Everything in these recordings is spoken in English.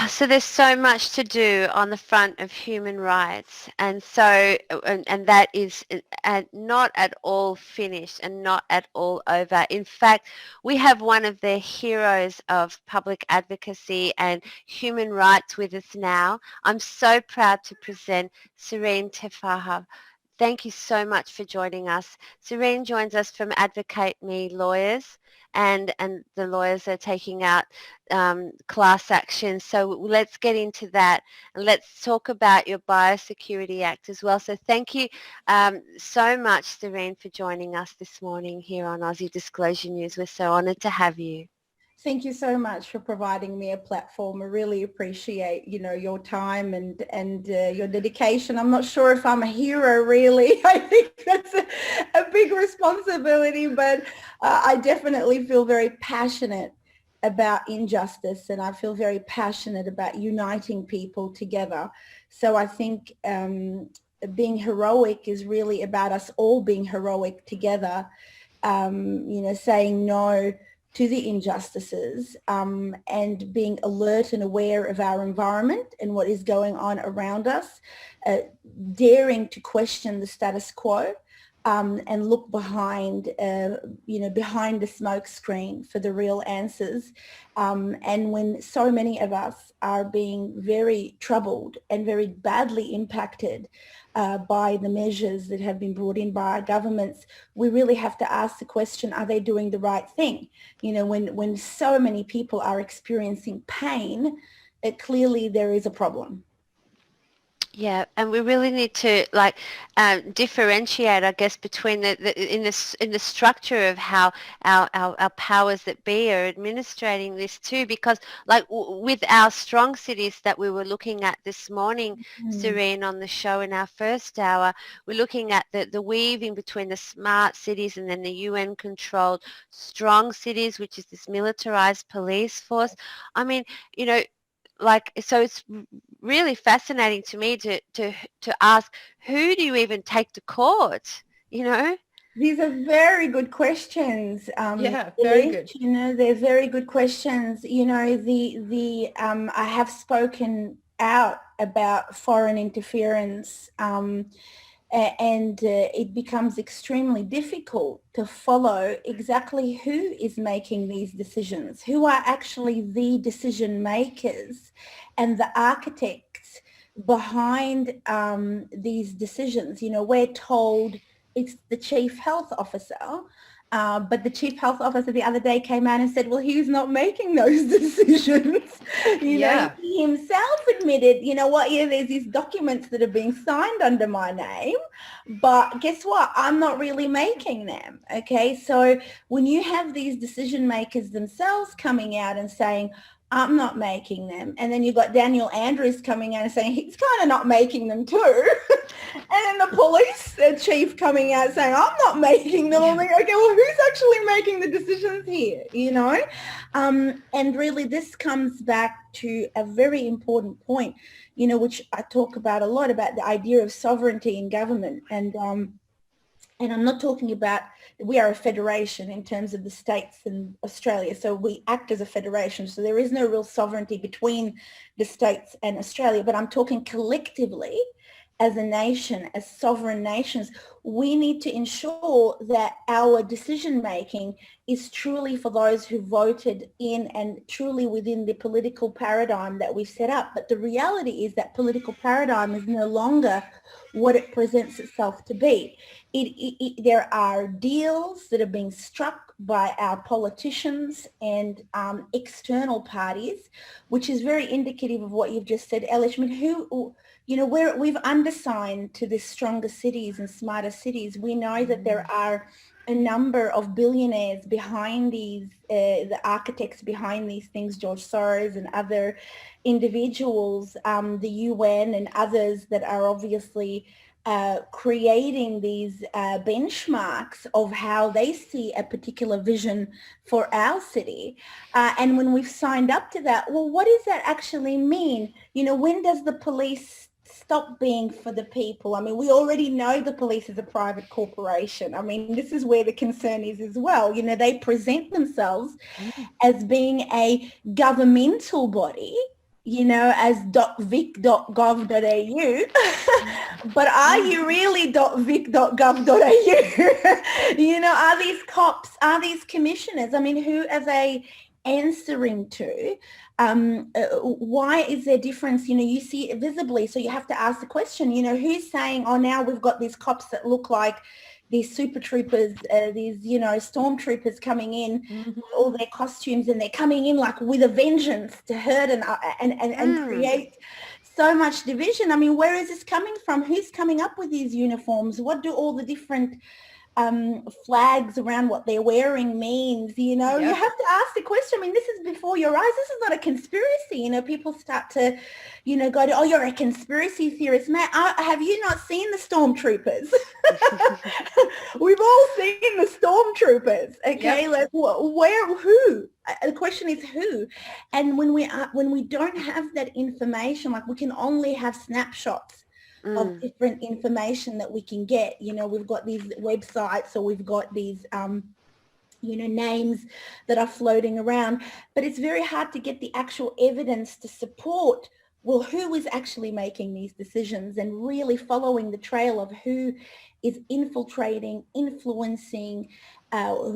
So there's so much to do on the front of human rights, and that is not at all finished and not at all over. In fact, we have one of the heroes of public advocacy and human rights with us now. I'm so proud to present Serene Teffaha. Thank you so much for joining us. Serene joins us from Advocate Me Lawyers, and the lawyers are taking out class action. So let's get into that, and let's talk about your Biosecurity Act as well. So thank you so much, Serene, for joining us this morning here on Aussie Disclosure News. We're so honoured to have you. Thank you so much for providing me a platform. I really appreciate, your time and your dedication. I'm not sure if I'm a hero, really. I think that's a big responsibility, but I definitely feel very passionate about injustice, and I feel very passionate about uniting people together. So I think being heroic is really about us all being heroic together, saying no to the injustices, and being alert and aware of our environment and what is going on around us, daring to question the status quo, and look behind, behind the smoke screen for the real answers. And when so many of us are being very troubled and very badly impacted by the measures that have been brought in by our governments, we really have to ask the question, are they doing the right thing? When so many people are experiencing pain, clearly there is a problem. Yeah, and we really need to differentiate, I guess, between in the structure of how our powers that be are administrating this too, because with our strong cities that we were looking at this morning, Serene, on the show in our first hour, we're looking at the weaving between the smart cities and then the UN-controlled strong cities, which is this militarized police force. I mean, so it's really fascinating to me to ask, who do you even take to court? These are very good questions. Yeah, very good. They're very good questions. I have spoken out about foreign interference, and it becomes extremely difficult to follow exactly who is making these decisions, who are actually the decision makers and the architects behind these decisions. We're told it's the chief health officer, but the chief health officer the other day came out and said, well, he's not making those decisions. He himself admitted, there's these documents that are being signed under my name, but guess what? I'm not really making them. Okay. So when you have these decision makers themselves coming out and saying, I'm not making them. And then you've got Daniel Andrews coming out and saying he's kind of not making them too. And then the police chief coming out saying, I'm not making them. I'm like, okay, well, who's actually making the decisions here, And really this comes back to a very important point, which I talk about a lot, about the idea of sovereignty in government. And I'm not talking about, we are a federation in terms of the states and Australia. So we act as a federation. So there is no real sovereignty between the states and Australia. But I'm talking collectively as a nation, as sovereign nations, we need to ensure that our decision making is truly for those who voted in and truly within the political paradigm that we've set up. But the reality is that political paradigm is no longer what it presents itself to be. There are deals that are being struck by our politicians and external parties, which is very indicative of what you've just said, Elish. I mean, we've undersigned to the stronger cities and smarter cities. We know that there are a number of billionaires behind these, the architects behind these things, George Soros and other individuals, the UN and others that are obviously creating these benchmarks of how they see a particular vision for our city. And when we've signed up to that, well, what does that actually mean? When does the police stop being for the people? I mean, we already know the police is a private corporation. I mean, this is where the concern is as well. They present themselves as being a governmental body, as .vic.gov.au, but are you really .vic.gov.au? Are these cops, are these commissioners? I mean, who are they answering to? Why is there difference? You see it visibly, so you have to ask the question, who's saying, oh, now we've got these cops that look like these super troopers, these, stormtroopers coming in with all their costumes, and they're coming in like with a vengeance to hurt and create so much division. I mean, where is this coming from? Who's coming up with these uniforms? What do all the different flags around what they're wearing means? You have to ask the question. I mean, this is before your eyes. This is not a conspiracy. People start to, go to, oh, you're a conspiracy theorist. Man, have you not seen the stormtroopers? We've all seen the stormtroopers. Okay, like where, who? The question is who. And when we don't have that information, like we can only have snapshots of different information that we can get. We've got these websites, or we've got these names that are floating around, but it's very hard to get the actual evidence to support, well, who is actually making these decisions, and really following the trail of who is infiltrating, influencing, the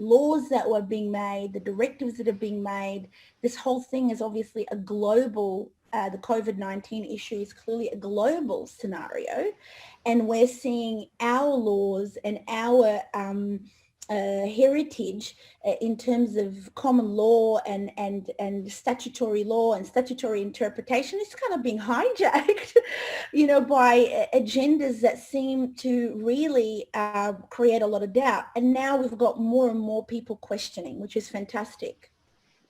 laws that were being made, the directives that are being made. This whole thing is obviously a global, the COVID-19 issue is clearly a global scenario, and we're seeing our laws and our heritage in terms of common law and statutory law and statutory interpretation is kind of being hijacked, by agendas that seem to really create a lot of doubt. And now we've got more and more people questioning, which is fantastic.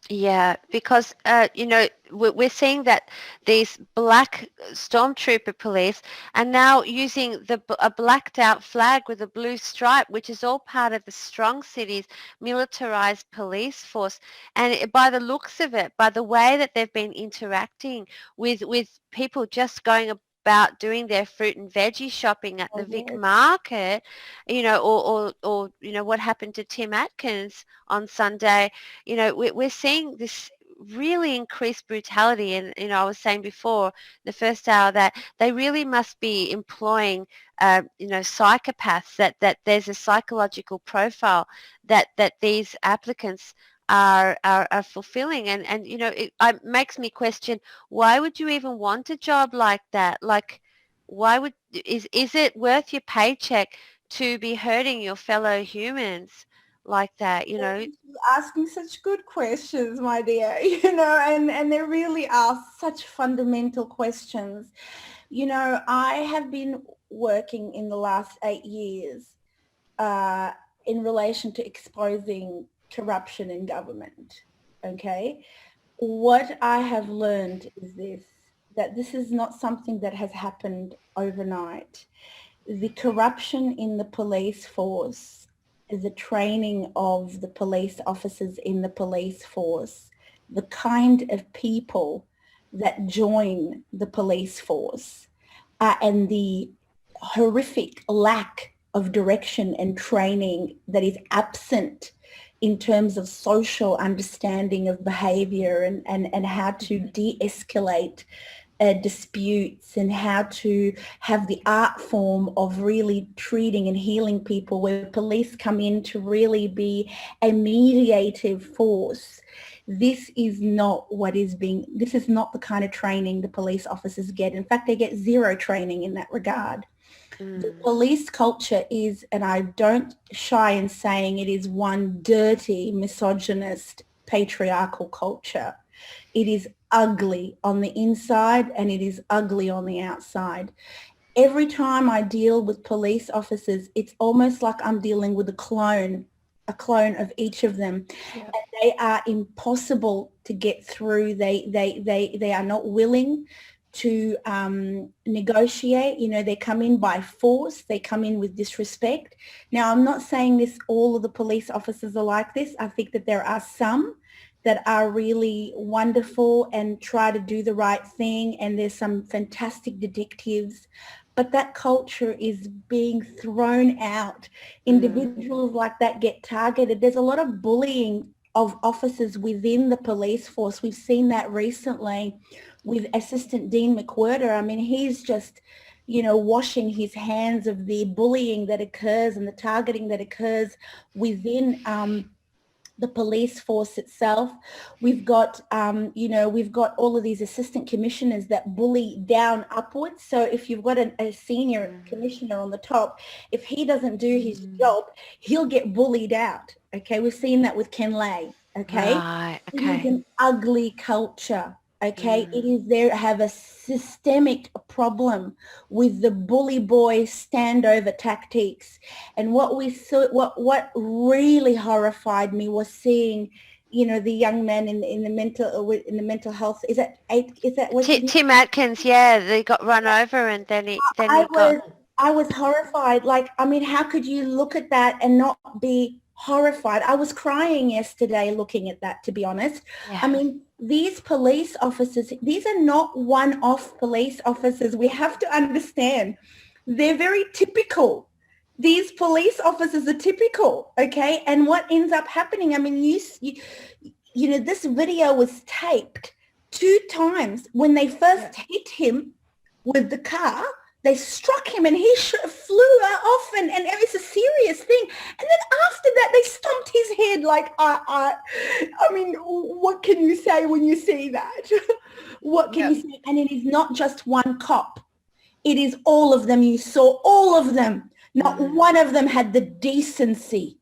Yeah, because, we're seeing that these black stormtrooper police are now using a blacked out flag with a blue stripe, which is all part of the Strong Cities militarized police force. And by the looks of it, by the way that they've been interacting with people just going about doing their fruit and veggie shopping at the Vic Market, or what happened to Tim Atkins on Sunday, we're seeing this really increased brutality. And, I was saying before the first hour that they really must be employing, psychopaths, that there's a psychological profile that these applicants are fulfilling. And it makes me question, why would you even want a job like that? Like, is it worth your paycheck to be hurting your fellow humans like that? You're asking such good questions, my dear, and they really are such fundamental questions. I have been working in the last 8 years in relation to exposing corruption in government. Okay. What I have learned is that this is not something that has happened overnight. The corruption in the police force, the training of the police officers in the police force, the kind of people that join the police force, and the horrific lack of direction and training that is absent in terms of social understanding of behavior and how to de-escalate disputes, and how to have the art form of really treating and healing people, where police come in to really be a mediative force. This is not the kind of training the police officers get. In fact, they get zero training in that regard. The police culture is, and I don't shy in saying it, is one dirty, misogynist, patriarchal culture. It is ugly on the inside and it is ugly on the outside. Every time I deal with police officers, it's almost like I'm dealing with a clone of each of them. Yeah. And they are impossible to get through. They are not willing to negotiate. They come in by force. They come in with disrespect. Now, I'm not saying all of the police officers are like this. I think that there are some that are really wonderful and try to do the right thing, and there's some fantastic detectives, but that culture is being thrown out. Individuals like that get targeted. There's a lot of bullying of officers within the police force. We've seen that recently with Assistant Dean McWhirter. I mean, he's just, washing his hands of the bullying that occurs and the targeting that occurs within the police force itself. We've got, we've got all of these assistant commissioners that bully down upwards. So if you've got a senior commissioner on the top, if he doesn't do his job, he'll get bullied out. Okay, we've seen that with Ken Lay. Okay, Right. it is Okay. an ugly culture. Okay, it is there have a systemic problem with the bully boy standover tactics. And what we saw, what really horrified me was seeing, the young man in the mental health. Is that what's his name? Tim Atkins, yeah, they got run over and then he I got. was horrified. Like, I mean, how could you look at that and not be horrified? I was crying yesterday looking at that, to be honest. Yeah. I mean, these police officers, these are not one-off police officers. We have to understand they're very typical. These police officers are typical, okay? And what ends up happening, I mean, this video was taped 2 times. When they first hit him with the car, they struck him and he flew off, and it was a serious thing. And then after that, they stomped his head. Like, I mean, what can you say when you see that? What can you say? And it is not just one cop. It is all of them. You saw all of them. Not one of them had the decency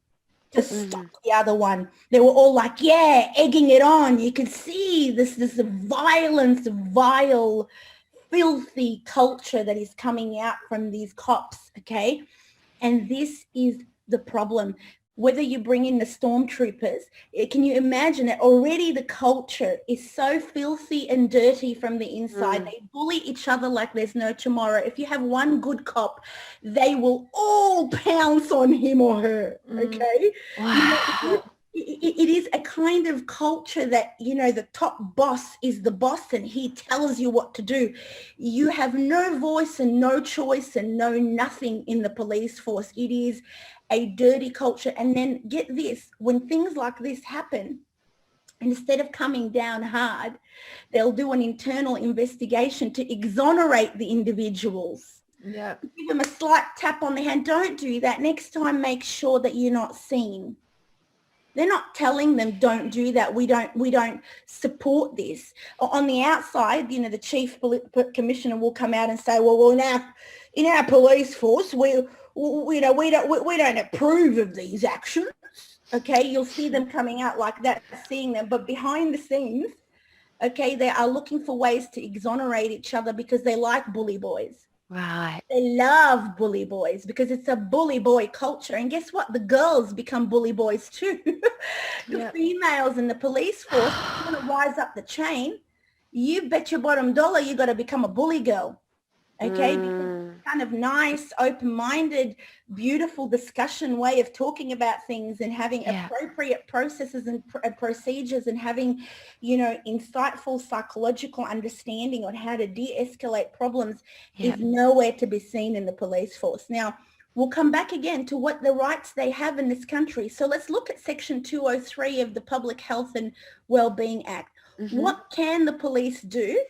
to stop the other one. They were all like, yeah, egging it on. You could see this violence, vile, filthy culture that is coming out from these cops, okay? And this is the problem. Whether you bring in the stormtroopers, can you imagine it? Already the culture is so filthy and dirty from the inside. They bully each other like there's no tomorrow. If you have one good cop, they will all pounce on him or her, okay? Wow. It is a kind of culture that, the top boss is the boss and he tells you what to do. You have no voice and no choice and no nothing in the police force. It is a dirty culture. And then get this, when things like this happen, instead of coming down hard, they'll do an internal investigation to exonerate the individuals. Yeah. Give them a slight tap on the hand. Don't do that. Next time, make sure that you're not seen. They're not telling them, don't do that. We don't support this. On the outside, the chief commissioner will come out and say, well, in our police force, we don't approve of these actions. Okay, you'll see them coming out like that, seeing them, but behind the scenes, okay, they are looking for ways to exonerate each other because they like bully boys. Right. They love bully boys because it's a bully boy culture. And guess what? The girls become bully boys too. The females in the police force want to rise up the chain. You bet your bottom dollar you got to become a bully girl. Okay, because it's kind of nice, open-minded, beautiful discussion way of talking about things and having appropriate processes and procedures and having, insightful psychological understanding on how to de-escalate problems is nowhere to be seen in the police force. Now, we'll come back again to what the rights they have in this country. So let's look at Section 203 of the Public Health and Wellbeing Act. What can the police do?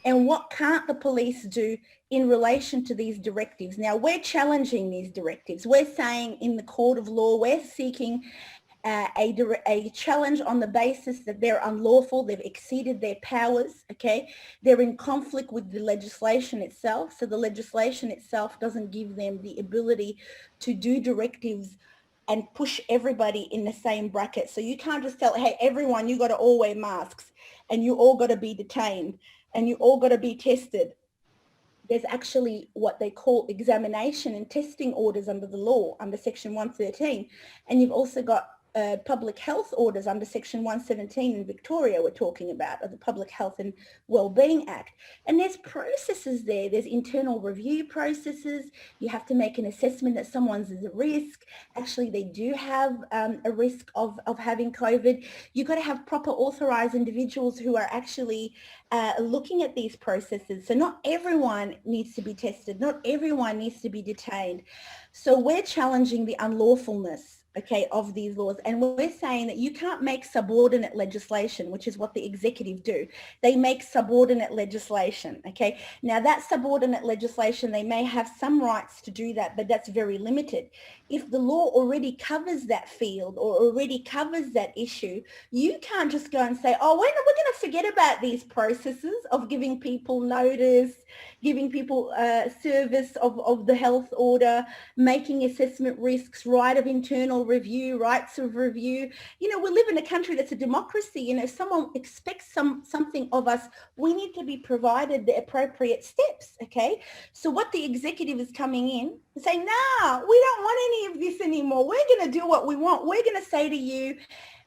And what can't the police do in relation to these directives? Now, we're challenging these directives. We're saying in the court of law, we're seeking a challenge on the basis that they're unlawful, they've exceeded their powers, okay? They're in conflict with the legislation itself. So the legislation itself doesn't give them the ability to do directives and push everybody in the same bracket. So you can't just tell, hey, everyone, you got to all wear masks and you all got to be detained and you all got to be tested. There's actually what they call examination and testing orders under the law, under Section 113. And you've also got public health orders under Section 117 in Victoria we're talking about, of the Public Health and Wellbeing Act. And there's processes there. There's internal review processes. You have to make an assessment that someone's at risk. Actually, they do have a risk of having COVID. You've got to have proper authorised individuals who are actually looking at these processes. So not everyone needs to be tested. Not everyone needs to be detained. So we're challenging the unlawfulness okay, of these laws. And we're saying that you can't make subordinate legislation, which is what the executive do. They make subordinate legislation, okay? Now that subordinate legislation, they may have some rights to do that, but that's very limited. If the law already covers that field or already covers that issue, you can't just go and say, oh, we're going to forget about these processes of giving people notice, giving people service of the health order, making assessment risks, right of internal review, rights of review. You know, we live in a country that's a democracy. You know, if someone expects something of us, we need to be provided the appropriate steps, okay? So what the executive is coming in and saying, no, we don't want any of this anymore. We're going to do what we want. We're going to say to you,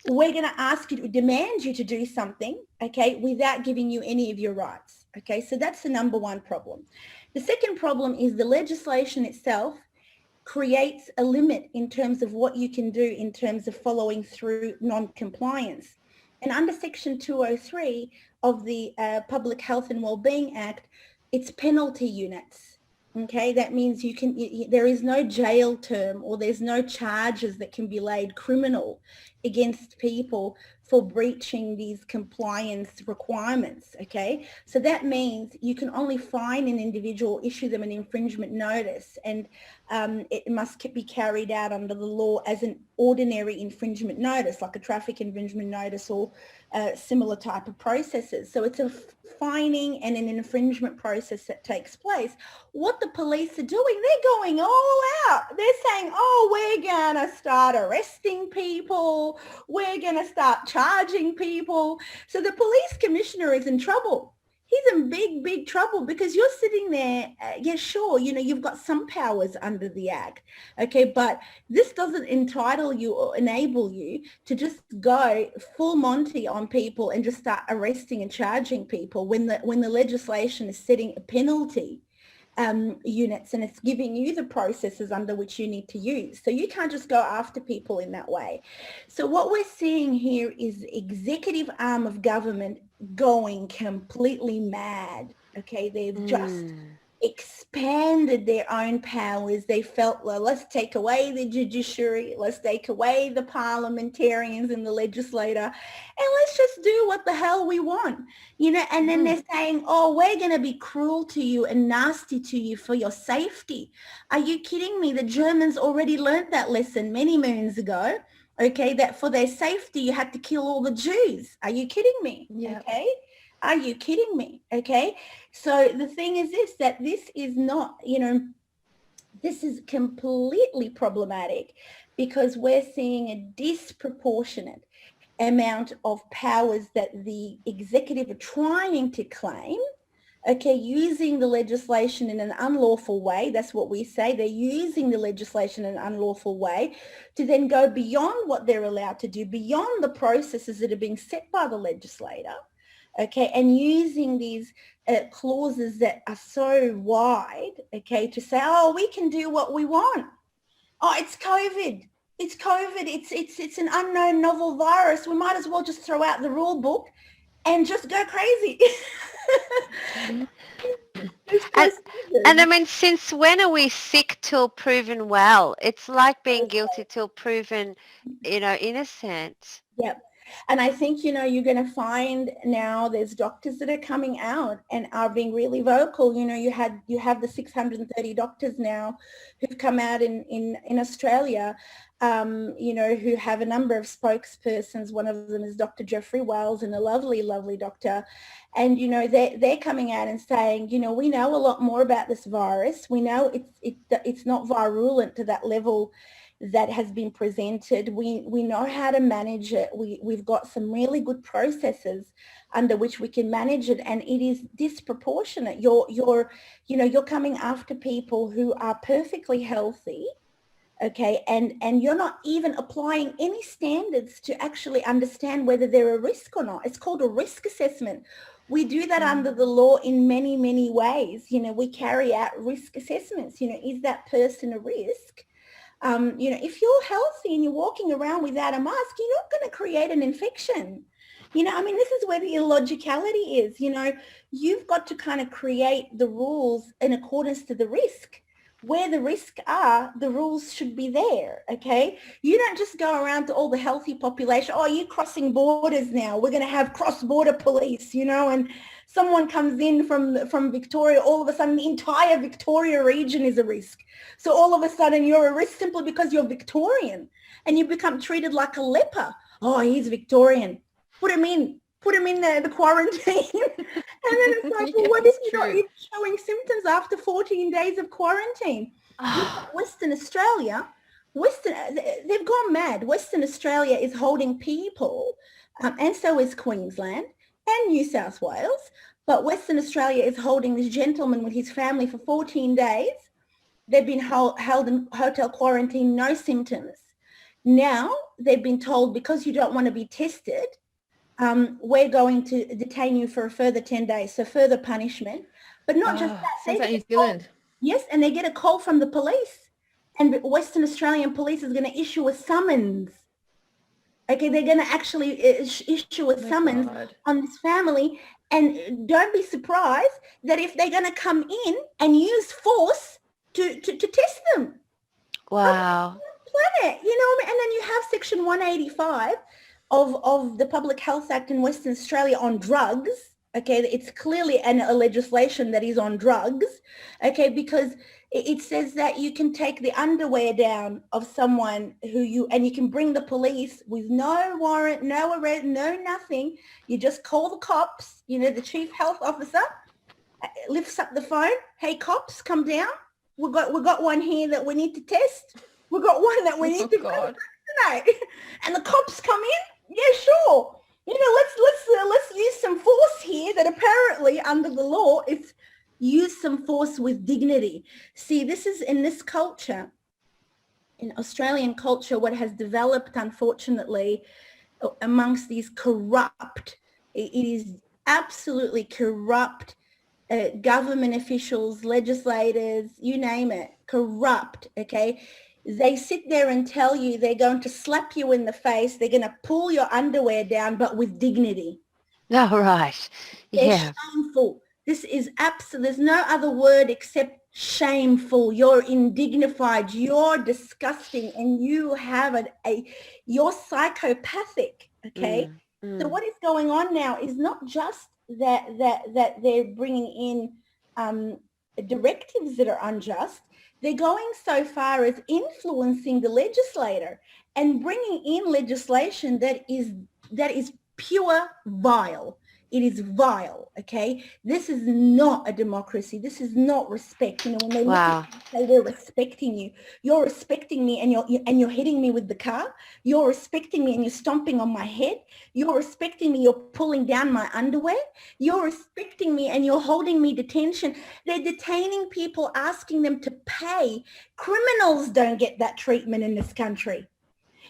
we're going to ask you to demand you to do something, okay, without giving you any of your rights, okay? So that's the number one problem. The second problem is the legislation itself creates a limit in terms of what you can do in terms of following through non-compliance. And under Section 203 of the Public Health and Wellbeing Act, it's penalty units. Okay, that means there is no jail term or there's no charges that can be laid criminal against people for breaching these compliance requirements. Okay, so that means you can only fine an individual, issue them an infringement notice, and it must be carried out under the law as an ordinary infringement notice, like a traffic infringement notice or similar type of processes. So it's a fining and an infringement process that takes place. What the police are doing, they're going all out. They're saying, oh, we're going to start arresting people. We're going to start charging people. So the police commissioner is in trouble. He's in big, big trouble because you're sitting there, yeah, sure, you know, you've got some powers under the Act, okay, but this doesn't entitle you or enable you to just go full Monty on people and just start arresting and charging people when the legislation is setting a penalty units and it's giving you the processes under which you need to use. So you can't just go after people in that way. So what we're seeing here is the executive arm of government going completely mad. Okay, they've just expanded their own powers. They felt, well, let's take away the judiciary, let's take away the parliamentarians and the legislator, and let's just do what the hell we want, you know. And then they're saying, oh, we're going to be cruel to you and nasty to you for your safety. Are you kidding me? The Germans already learned that lesson many moons ago, okay, that for their safety you had to kill all the Jews. Are you kidding me? Yep. Okay. Are you kidding me? Okay. So the thing is this, that this is not, you know, this is completely problematic because we're seeing a disproportionate amount of powers that the executive are trying to claim, okay, using the legislation in an unlawful way. That's what we say. They're using the legislation in an unlawful way to then go beyond what they're allowed to do, beyond the processes that are being set by the legislator. Okay, and using these clauses that are so wide, okay, to say, oh, we can do what we want. Oh, it's COVID. It's COVID. It's an unknown novel virus. We might as well just throw out the rule book and just go crazy. And I mean, since when are we sick till proven well? It's like being guilty till proven, you know, innocent. Yep. And I think, you know, you're going to find now there's doctors that are coming out and are being really vocal. You know, you have the 630 doctors now who've come out in Australia, you know, who have a number of spokespersons. One of them is Dr. Jeffrey Wells, and a lovely, lovely doctor. And, you know, they're coming out and saying, you know, we know a lot more about this virus. We know it's not virulent to that level that has been presented. We know how to manage it. We've got some really good processes under which we can manage it, and it is disproportionate. You're coming after people who are perfectly healthy, okay, and you're not even applying any standards to actually understand whether they're a risk or not. It's called a risk assessment. We do that under the law in many, many ways. You know, we carry out risk assessments. You know, is that person a risk? You know, if you're healthy and you're walking around without a mask, you're not going to create an infection. You know, I mean, this is where the illogicality is. You know, you've got to kind of create the rules in accordance to the risk. where the risks are, the rules should be there, okay? You don't just go around to all the healthy population, oh, you're crossing borders now, we're going to have cross-border police, you know, and someone comes in from Victoria, all of a sudden the entire Victoria region is a risk. So all of a sudden you're a risk simply because you're Victorian and you become treated like a leper. Oh, he's Victorian. Put him in the quarantine. And then it's like, well, Yeah, what if it's you're not true. even showing symptoms after 14 days of quarantine? Look at Western Australia. They've gone mad. Western Australia is holding people, and so is Queensland and New South Wales. But Western Australia is holding this gentleman with his family for 14 days. They've been held in hotel quarantine, no symptoms. Now they've been told, because you don't want to be tested, we're going to detain you for a further 10 days, so further punishment. But not just that, Sounds they like get New a call, Zealand. yes, and they get a call from the police, and Western Australian police is going to issue a summons. Okay, they're going to actually issue a Oh my summons God. on this family, and don't be surprised that if they're going to come in and use force to test them. Wow. Planet, you know, and then you have Section 185 of the Public Health Act in Western Australia on drugs. Okay, it's clearly a legislation that is on drugs. Okay, because it says that you can take the underwear down of someone and you can bring the police with no warrant, no arrest, no nothing. You just call the cops. You know, the chief health officer lifts up the phone. Hey, cops, come down. We got one here that we need to test. We got one that we need to God. vaccinate. And the cops come in. Yeah, sure. You know, let's use some force here that apparently under the law is use some force with dignity. See, this is in this culture, in Australian culture, what has developed, unfortunately, amongst these corrupt, it is absolutely corrupt government officials, legislators, you name it, corrupt, okay? They sit there and tell you they're going to slap you in the face, they're going to pull your underwear down, but with dignity. Oh, right. They're Yeah. shameful. This is there's no other word except shameful. You're indignified, you're disgusting, and you have you're psychopathic, okay? So what is going on now is not just that they're bringing in directives that are unjust. They're going so far as influencing the legislator and bringing in legislation that is pure vile. It is vile, okay? This is not a democracy. This is not respect. You know, when they look at Wow. you and say we're respecting you, you're respecting me and you're hitting me with the car. You're respecting me and you're stomping on my head. You're respecting me, you're pulling down my underwear. You're respecting me and you're holding me detention. They're detaining people, asking them to pay. Criminals don't get that treatment in this country.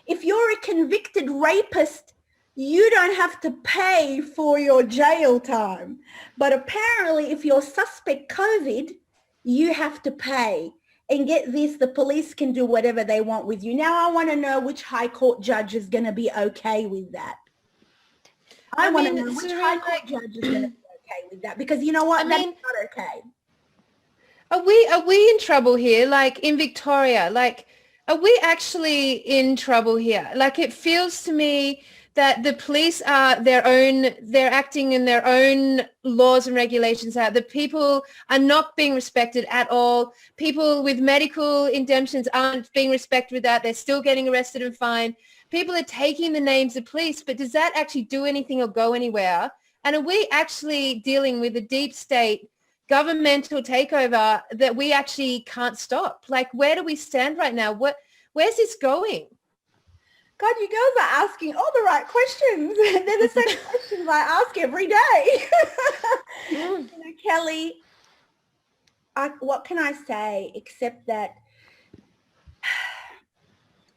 If you're a convicted rapist, you don't have to pay for your jail time. But apparently, if you're suspect COVID, you have to pay. And get this, the police can do whatever they want with you. Now, I want to know which High Court judge is going to be okay with that. I want to know which High Court judge is going to be okay with that. Because you know what? That's not okay. Are we in trouble here? Like in Victoria, like are we actually in trouble here? Like it feels to me that the police are they're acting in their own laws and regulations out. The people are not being respected at all. People with medical indemnities aren't being respected with that. They're still getting arrested and fined. People are taking the names of police, but does that actually do anything or go anywhere? And are we actually dealing with a deep state governmental takeover that we actually can't stop? Like, where do we stand right now? Where's this going? God, you girls are asking all the right questions. They're the same questions I ask every day. You know, Kelly, what can I say except that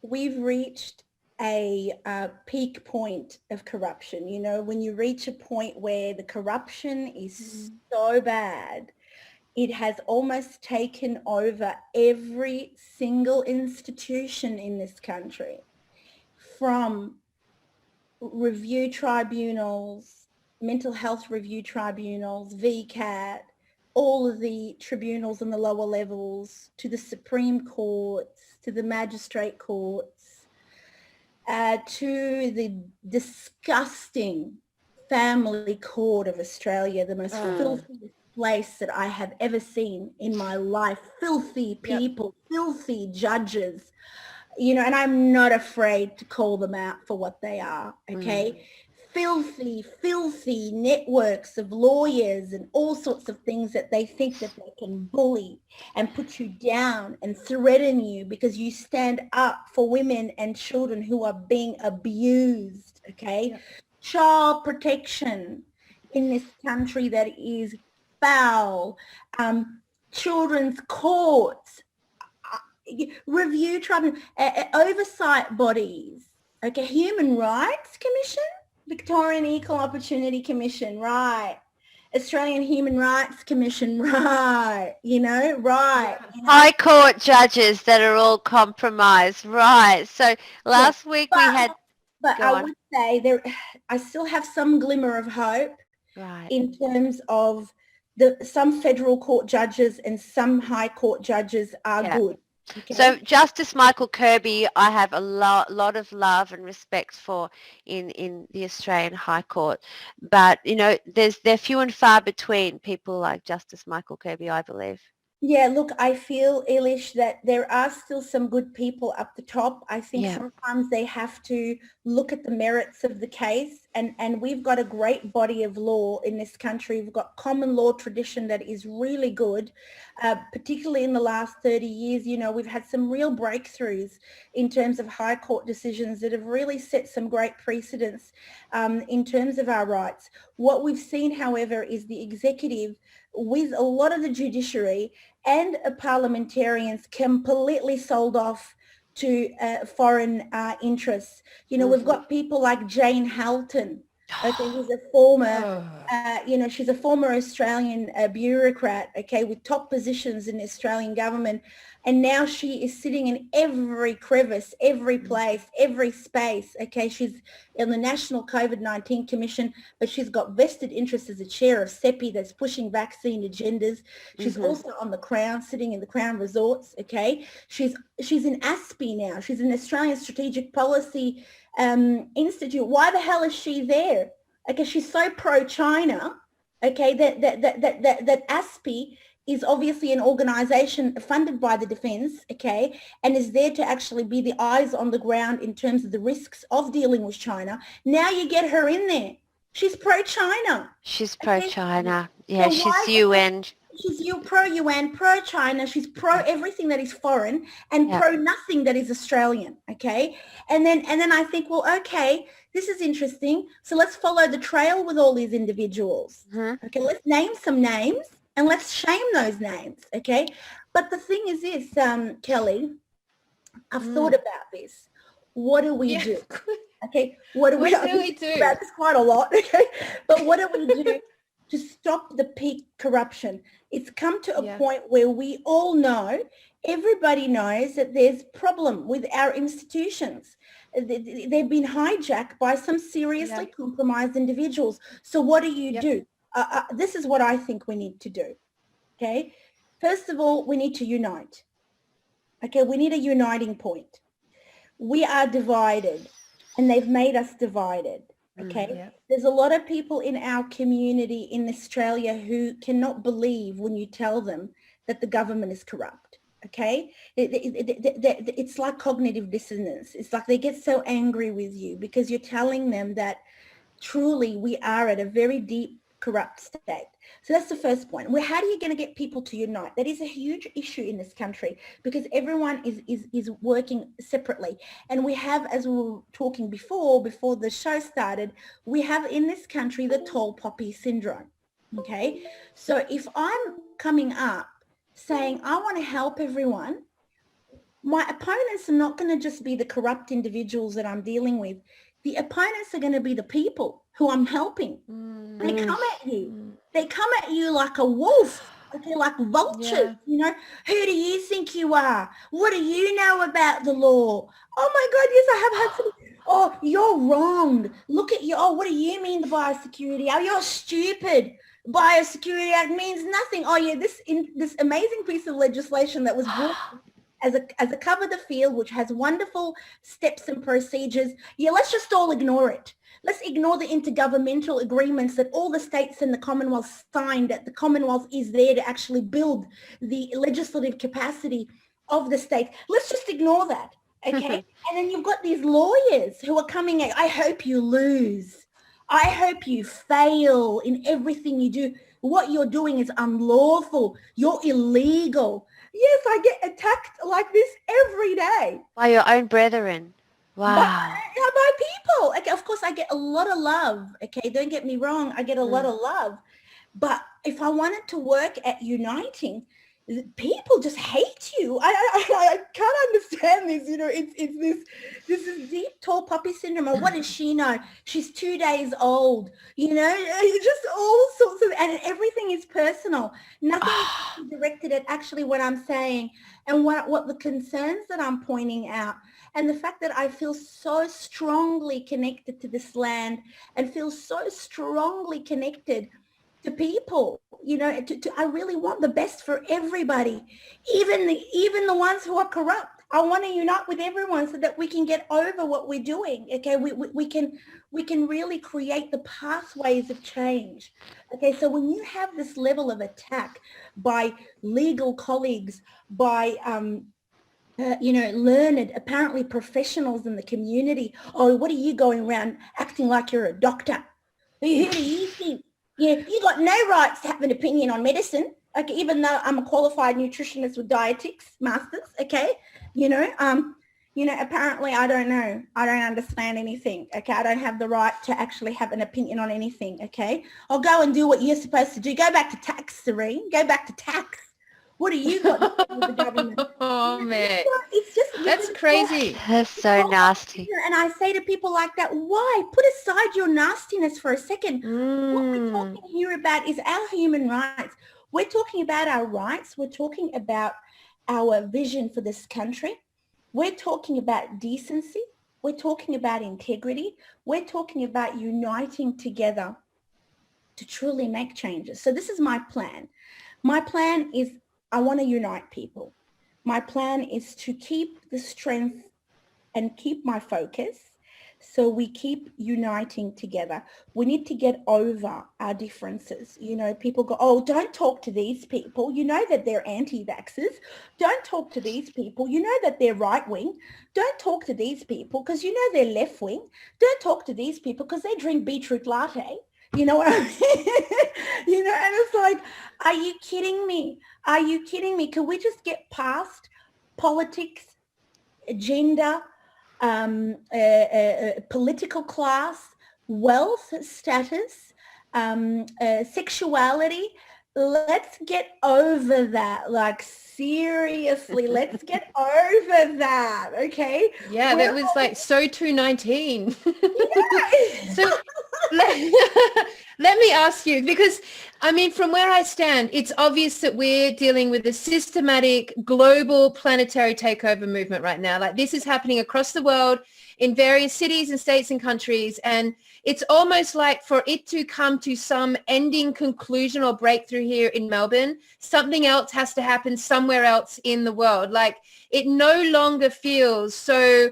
we've reached a peak point of corruption. You know, when you reach a point where the corruption is so bad, it has almost taken over every single institution in this country, from review tribunals, mental health review tribunals, VCAT, all of the tribunals and the lower levels, to the Supreme Courts, to the magistrate courts, to the disgusting family court of Australia, the most filthy place that I have ever seen in my life. Filthy people, filthy judges, you know, and I'm not afraid to call them out for what they are, okay? Filthy, filthy networks of lawyers and all sorts of things that they think that they can bully and put you down and threaten you because you stand up for women and children who are being abused, okay? Child protection in this country that is foul, children's courts, review tribunal, oversight bodies, okay, Human Rights Commission, Victorian Equal Opportunity Commission, right, Australian Human Rights Commission, right, you know, right. You know? High Court judges that are all compromised, right. So last week we had... But I would say I still have some glimmer of hope in terms of some federal court judges and some high court judges are good. Okay. So Justice Michael Kirby, I have a lot of love and respect for in the Australian High Court. But, you know, they're few and far between people like Justice Michael Kirby, I believe. Yeah, look, I feel, Eilish, that there are still some good people up the top. I think sometimes they have to look at the merits of the case, and we've got a great body of law in this country. We've got common law tradition that is really good, particularly in the last 30 years. You know, we've had some real breakthroughs in terms of high court decisions that have really set some great precedents in terms of our rights. What we've seen, however, is the executive, with a lot of the judiciary and parliamentarians, completely sold off to foreign interests. You know, we've got people like Jane Halton, okay, who's a former, you know, she's a former Australian bureaucrat, okay, with top positions in the Australian government. And now she is sitting in every crevice, every place, every space, okay. She's in the National COVID-19 Commission, but she's got vested interests as a chair of Sept that's pushing vaccine agendas. She's also on the Crown, sitting in the Crown Resorts, okay. She's in ASPI now. She's in Australian Strategic Policy Institute. Why the hell is she there? Okay, she's so pro-China, okay, that ASPI is obviously an organization funded by the defense, okay, and is there to actually be the eyes on the ground in terms of the risks of dealing with China. Now you get her in there. She's pro-China. She's pro-China. Yeah, so she's UN. She's pro-UN, pro-China. She's pro-everything that is foreign and pro-nothing that is Australian, okay? And then I think, well, okay, this is interesting. So let's follow the trail with all these individuals. Okay, let's name some names. And let's shame those names, okay? But the thing is this, Kelly, I've thought about this. What do we do? Okay, what do we do? About this quite a lot, okay? But what do we do to stop the peak corruption? It's come to a point where we all know, everybody knows that there's problem with our institutions. They've been hijacked by some seriously compromised individuals. So what do you do? This is what I think we need to do, okay? First of all, we need to unite, okay? We need a uniting point. We are divided, and they've made us divided, okay? There's a lot of people in our community in Australia who cannot believe when you tell them that the government is corrupt, okay? It's like cognitive dissonance. It's like they get so angry with you because you're telling them that truly we are at a very deep corrupt state. So that's the first point. Well, how are you going to get people to unite? That is a huge issue in this country because everyone is working separately. And we have, as we were talking before the show started, we have in this country the tall poppy syndrome. Okay. So if I'm coming up saying, I want to help everyone, my opponents are not going to just be the corrupt individuals that I'm dealing with. The opponents are going to be the people who I'm helping. They come at you. They come at you like a wolf, okay, like vultures, you know. Who do you think you are? What do you know about the law? Oh my God, yes, I have had some. Oh, you're wrong. Look at you. Oh, what do you mean the biosecurity? Oh, you're stupid. Biosecurity Act means nothing. Oh yeah, this amazing piece of legislation that was brought as a cover the field, which has wonderful steps and procedures. Yeah, let's just all ignore it. Let's ignore the intergovernmental agreements that all the states and the Commonwealth signed, that the Commonwealth is there to actually build the legislative capacity of the states. Let's just ignore that, okay? And then you've got these lawyers who are coming at, I hope you lose. I hope you fail in everything you do. What you're doing is unlawful. You're illegal. Yes, I get attacked like this every day. By your own brethren. Wow. By people. Okay, of course, I get a lot of love. Okay, don't get me wrong. I get a lot of love. But if I wanted to work at uniting, people just hate you. I can't understand this. You know, it's this is deep, tall puppy syndrome. Or what does she know? She's 2 days old. You know, it's just all sorts of, and everything is personal. Nothing is directed at actually what I'm saying and what the concerns that I'm pointing out. And the fact that I feel so strongly connected to this land and feel so strongly connected to people, you know, I really want the best for everybody, even the ones who are corrupt. I want to unite with everyone so that we can get over what we're doing. Okay, we can really create the pathways of change. Okay, so when you have this level of attack by legal colleagues, by you know, learned, apparently professionals in the community. Oh, what are you going around acting like you're a doctor? Who do you think? Yeah, you got no rights to have an opinion on medicine. Okay, even though I'm a qualified nutritionist with dietetics masters. Okay, you know, apparently I don't know. I don't understand anything. Okay, I don't have the right to actually have an opinion on anything. Okay, I'll go and do what you're supposed to do. Go back to tax, Serene. Go back to tax. What do you got to do with the government? Oh, man. It's just, that's crazy. That's so nasty. And I say to people like that, why? Put aside your nastiness for a second. What we're talking here about is our human rights. We're talking about our rights. We're talking about our vision for this country. We're talking about decency. We're talking about integrity. We're talking about uniting together to truly make changes. So this is my plan. My plan is I want to unite people. My plan is to keep the strength and keep my focus so we keep uniting together. We need to get over our differences. You know, people go, oh, don't talk to these people. You know that they're anti-vaxxers. Don't talk to these people. You know that they're right-wing. Don't talk to these people because you know they're left-wing. Don't talk to these people because they drink beetroot latte. You know what I mean? You know, and it's like, are you kidding me? Are you kidding me? Can we just get past politics, gender, political class, wealth, status, sexuality? Let's get over that. Like, seriously, let's get over that. Okay. Yeah, that was like so 219. Yeah. So let me ask you, because I mean, from where I stand, it's obvious that we're dealing with a systematic global planetary takeover movement right now. Like, this is happening across the world in various cities and states and countries. And it's almost like for it to come to some ending conclusion or breakthrough here in Melbourne, something else has to happen somewhere else in the world. Like, it no longer feels so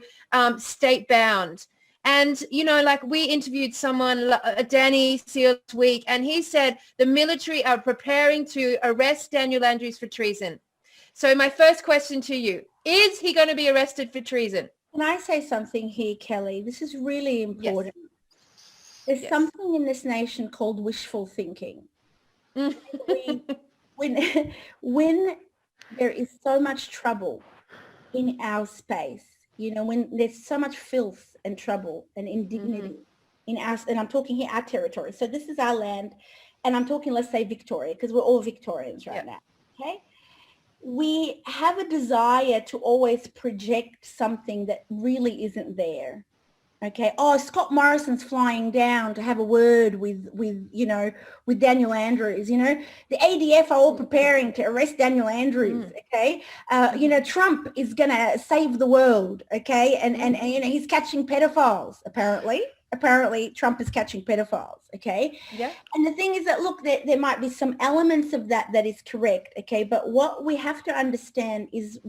state bound. And, you know, like, we interviewed someone, Danny Seal, this week, and he said the military are preparing to arrest Daniel Andrews for treason. So my first question to you, is he going to be arrested for treason? Can I say something here, Kelly? This is really important. Yes. There's something in this nation called wishful thinking. When there is so much trouble in our space, you know, when there's so much filth and trouble and indignity in our, and I'm talking here our territory. So this is our land, and I'm talking, let's say, Victoria, because we're all Victorians right now. Okay. We have a desire to always project something that really isn't there. Okay. Oh, Scott Morrison's flying down to have a word with Daniel Andrews. You know, the ADF are all preparing to arrest Daniel Andrews. Okay. You know, Trump is going to save the world. Okay. And you know, he's catching pedophiles, apparently. apparently Trump is catching pedophiles, okay? Yeah. And the thing is that, look, there might be some elements of that is correct, okay? But what we have to understand is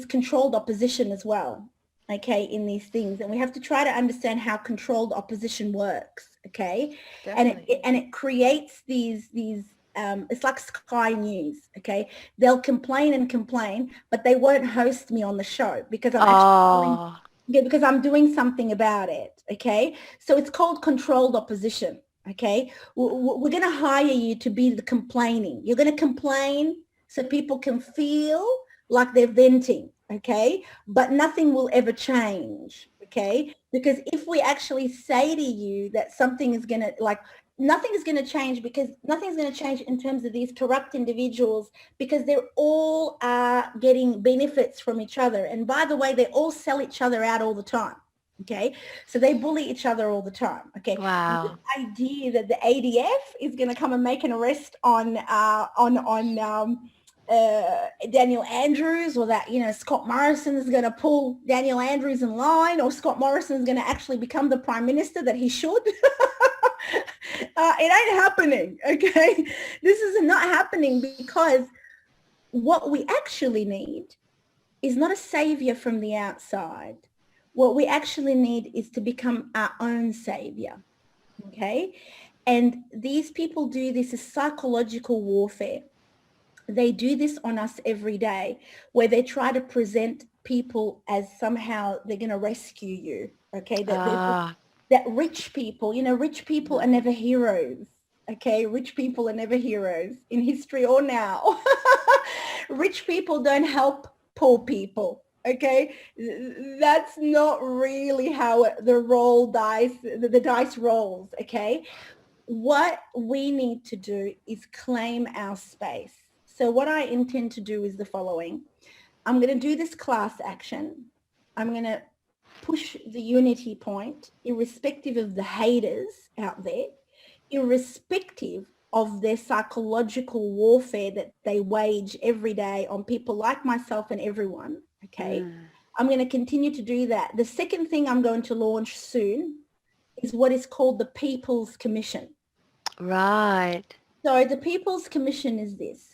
controlled opposition as well, okay, in these things. And we have to try to understand how controlled opposition works, okay? Definitely. And it creates these it's like Sky News, okay? They'll complain and complain, but they won't host me on the show because I'm actually because I'm doing something about it, okay? So it's called controlled opposition, okay? We're going to hire you to be the complaining. You're going to complain so people can feel like they're venting, okay? But nothing will ever change, okay? Because if we actually say to you that something is going to, like, nothing is going to change, because nothing's going to change in terms of these corrupt individuals, because they're all getting benefits from each other. And by the way, they all sell each other out all the time. Okay, so they bully each other all the time. Okay, Wow. the idea that the ADF is going to come and make an arrest on Daniel Andrews, or that, you know, Scott Morrison is going to pull Daniel Andrews in line, or Scott Morrison is going to actually become the prime minister that he should. It ain't happening, okay? This is not happening, because what we actually need is not a savior from the outside. What we actually need is to become our own savior, okay? And these people do this as psychological warfare. They do this on us every day, where they try to present people as somehow they're going to rescue you, okay? That rich people, you know, rich people are never heroes, okay? Rich people are never heroes in history or now. Rich people don't help poor people, okay? That's not really how the dice rolls, okay? What we need to do is claim our space. So what I intend to do is the following. I'm going to do this class action. I'm going to push the unity point, irrespective of the haters out there, irrespective of their psychological warfare that they wage every day on people like myself and everyone, okay? I'm going to continue to do that. The second thing I'm going to launch soon is what is called the People's Commission. Right. So the People's Commission is this.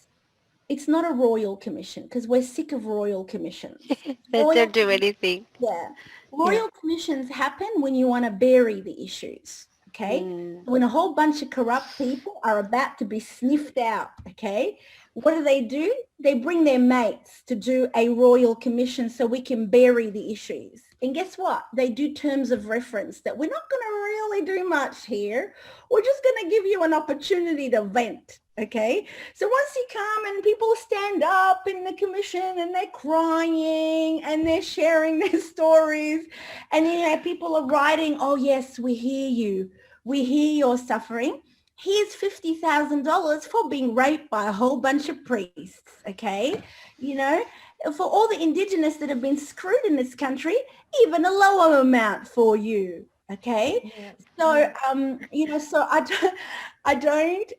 It's not a royal commission, because we're sick of royal commissions. They don't do anything. Yeah. Royal commissions happen when you want to bury the issues, okay? When a whole bunch of corrupt people are about to be sniffed out, okay? What do? They bring their mates to do a royal commission so we can bury the issues. And guess what? They do terms of reference that we're not going to really do much here. We're just going to give you an opportunity to vent. Okay, so once you come and people stand up in the commission and they're crying and they're sharing their stories, and, you know, people are writing, oh yes, we hear you, we hear your suffering. Here's $50,000 for being raped by a whole bunch of priests. Okay, you know, for all the Indigenous that have been screwed in this country, even a lower amount for you. Okay, so you know, so I don't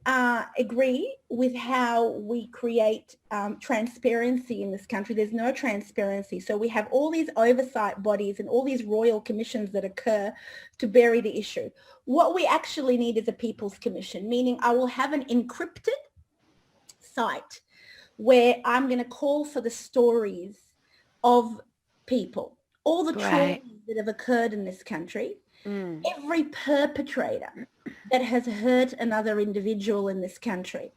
agree with how we create transparency in this country. There's no transparency. So we have all these oversight bodies and all these royal commissions that occur to bury the issue. What we actually need is a People's Commission, meaning I will have an encrypted site where I'm going to call for the stories of people, all the traumas that have occurred in this country. Every perpetrator that has hurt another individual in this country,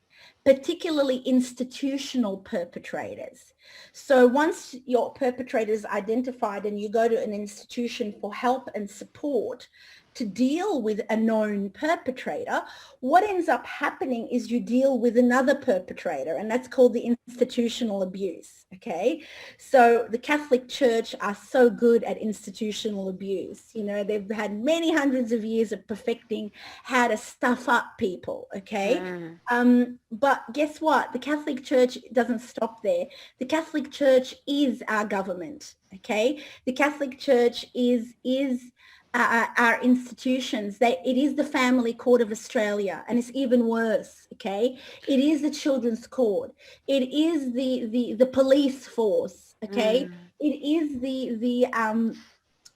particularly institutional perpetrators. So once your perpetrator is identified and you go to an institution for help and support to deal with a known perpetrator, what ends up happening is you deal with another perpetrator, and that's called the institutional abuse, okay? So the Catholic Church are so good at institutional abuse. You know, they've had many hundreds of years of perfecting how to stuff up people, okay? But guess what? The Catholic Church doesn't stop there. The Catholic Church is our government, okay? The Catholic Church is our institutions. It is the Family Court of Australia, and it's even worse, okay? It is the Children's Court. It is the police force, okay? It is the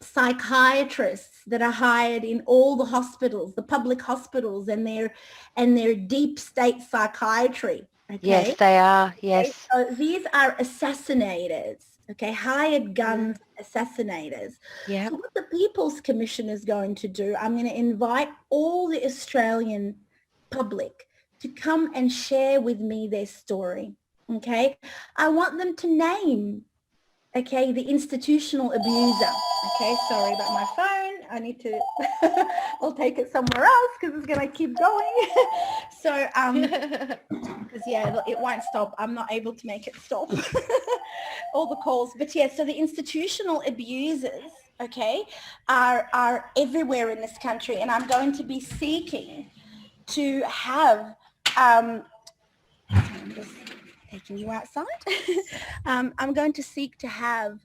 psychiatrists that are hired in all the hospitals, the public hospitals, and their deep state psychiatry. Okay. Yes, they are. Okay, Yes. so these are assassinators, okay, hired guns assassinators. Yeah. So what the People's Commission is going to do, I'm going to invite all the Australian public to come and share with me their story, okay? I want them to name, okay, the institutional abuser. Okay, sorry about my phone. I need to, I'll take it somewhere else because it's going to keep going. So, because yeah, it won't stop. I'm not able to make it stop. All the calls. But yeah, so the institutional abusers, okay, are everywhere in this country. And I'm going to be seeking to have, I'm just taking you outside. I'm going to seek to have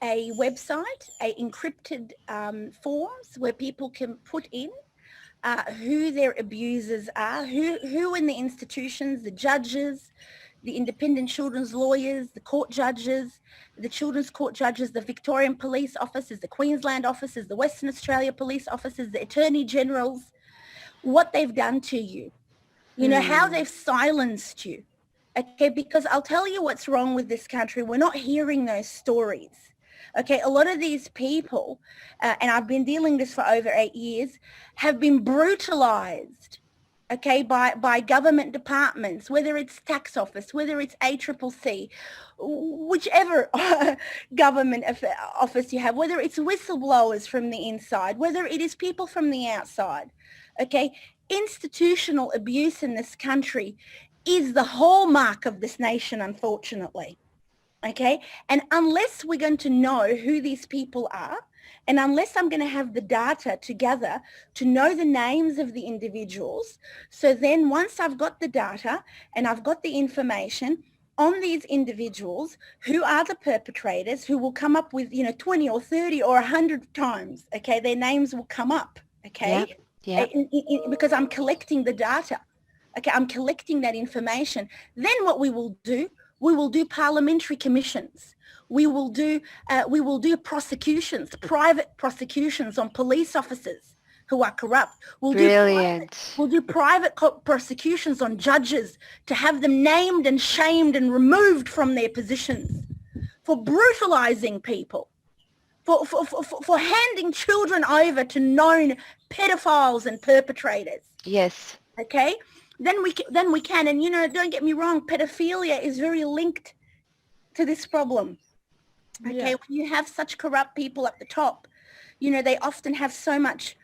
a website, a encrypted forms where people can put in who their abusers are, who in the institutions, the judges, the independent children's lawyers, the court judges, the children's court judges, the Victorian police officers, the Queensland officers, the Western Australia police officers, the attorney generals, what they've done to you, you know, how they've silenced you. Okay, because I'll tell you what's wrong with this country. We're not hearing those stories. Okay, a lot of these people, and I've been dealing this for over 8 years, have been brutalized, okay, by government departments, whether it's tax office, whether it's ACCC, whichever government office you have, whether it's whistleblowers from the inside, whether it is people from the outside, okay. Institutional abuse in this country is the hallmark of this nation, unfortunately. Okay, and unless we're going to know who these people are, and unless I'm going to have the data together to know the names of the individuals, so then once I've got the data and I've got the information on these individuals, who are the perpetrators, who will come up with, you know, 20 or 30 or 100 times, okay, their names will come up, okay, because I'm collecting the data, okay, I'm collecting that information. Then what we will do parliamentary commissions. We will do prosecutions, private prosecutions on police officers who are corrupt. We'll do private prosecutions on judges to have them named and shamed and removed from their positions for brutalizing people, for handing children over to known pedophiles and perpetrators. Yes. Okay. Then we can, and you know, don't get me wrong, pedophilia is very linked to this problem. Okay, yeah. When you have such corrupt people at the top, you know, they often have so much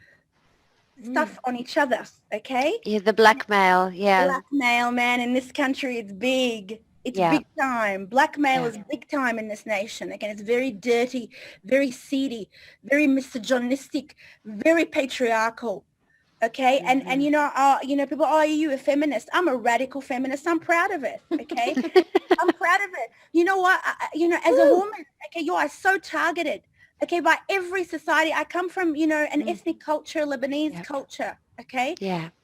stuff on each other. Okay. Yeah, the blackmail. Yeah. Blackmail, man, in this country, it's big. It's big time. Blackmail is big time in this nation. Again, it's very dirty, very seedy, very misogynistic, very patriarchal. Okay, and you know, people, are you a feminist? I'm a radical feminist. I'm proud of it. Okay, I'm proud of it. You know what? As a woman, okay, you are so targeted. Okay, by every society. I come from, you know, an ethnic culture, Lebanese culture. Okay,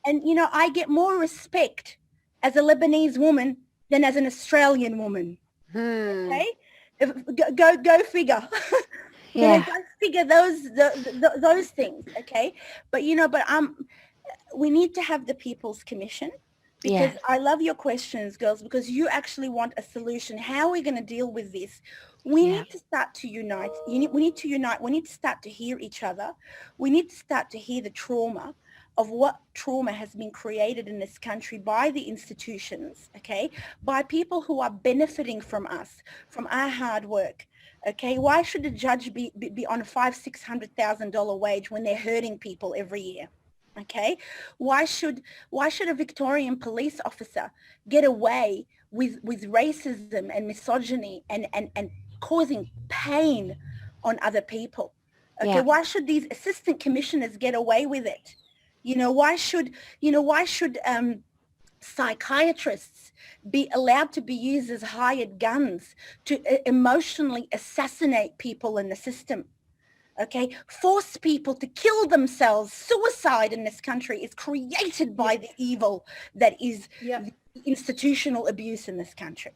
and you know, I get more respect as a Lebanese woman than as an Australian woman. Okay, go figure. Go figure those things, okay? But you know, we need to have the People's Commission, because I love your questions, girls, because you actually want a solution. How are we going to deal with this? We need to start to unite. We need to unite. We need to start to hear each other. We need to start to hear the trauma of what trauma has been created in this country by the institutions, okay? By people who are benefiting from us, from our hard work. Okay, why should a judge be on a $500,000-$600,000 wage when they're hurting people every year? Okay, why should a Victorian police officer get away with racism and misogyny and causing pain on other people? Okay, why should these assistant commissioners get away with it? You know, why should psychiatrists be allowed to be used as hired guns to emotionally assassinate people in the system? Okay, force people to kill themselves. Suicide in this country is created by the evil that is the institutional abuse in this country.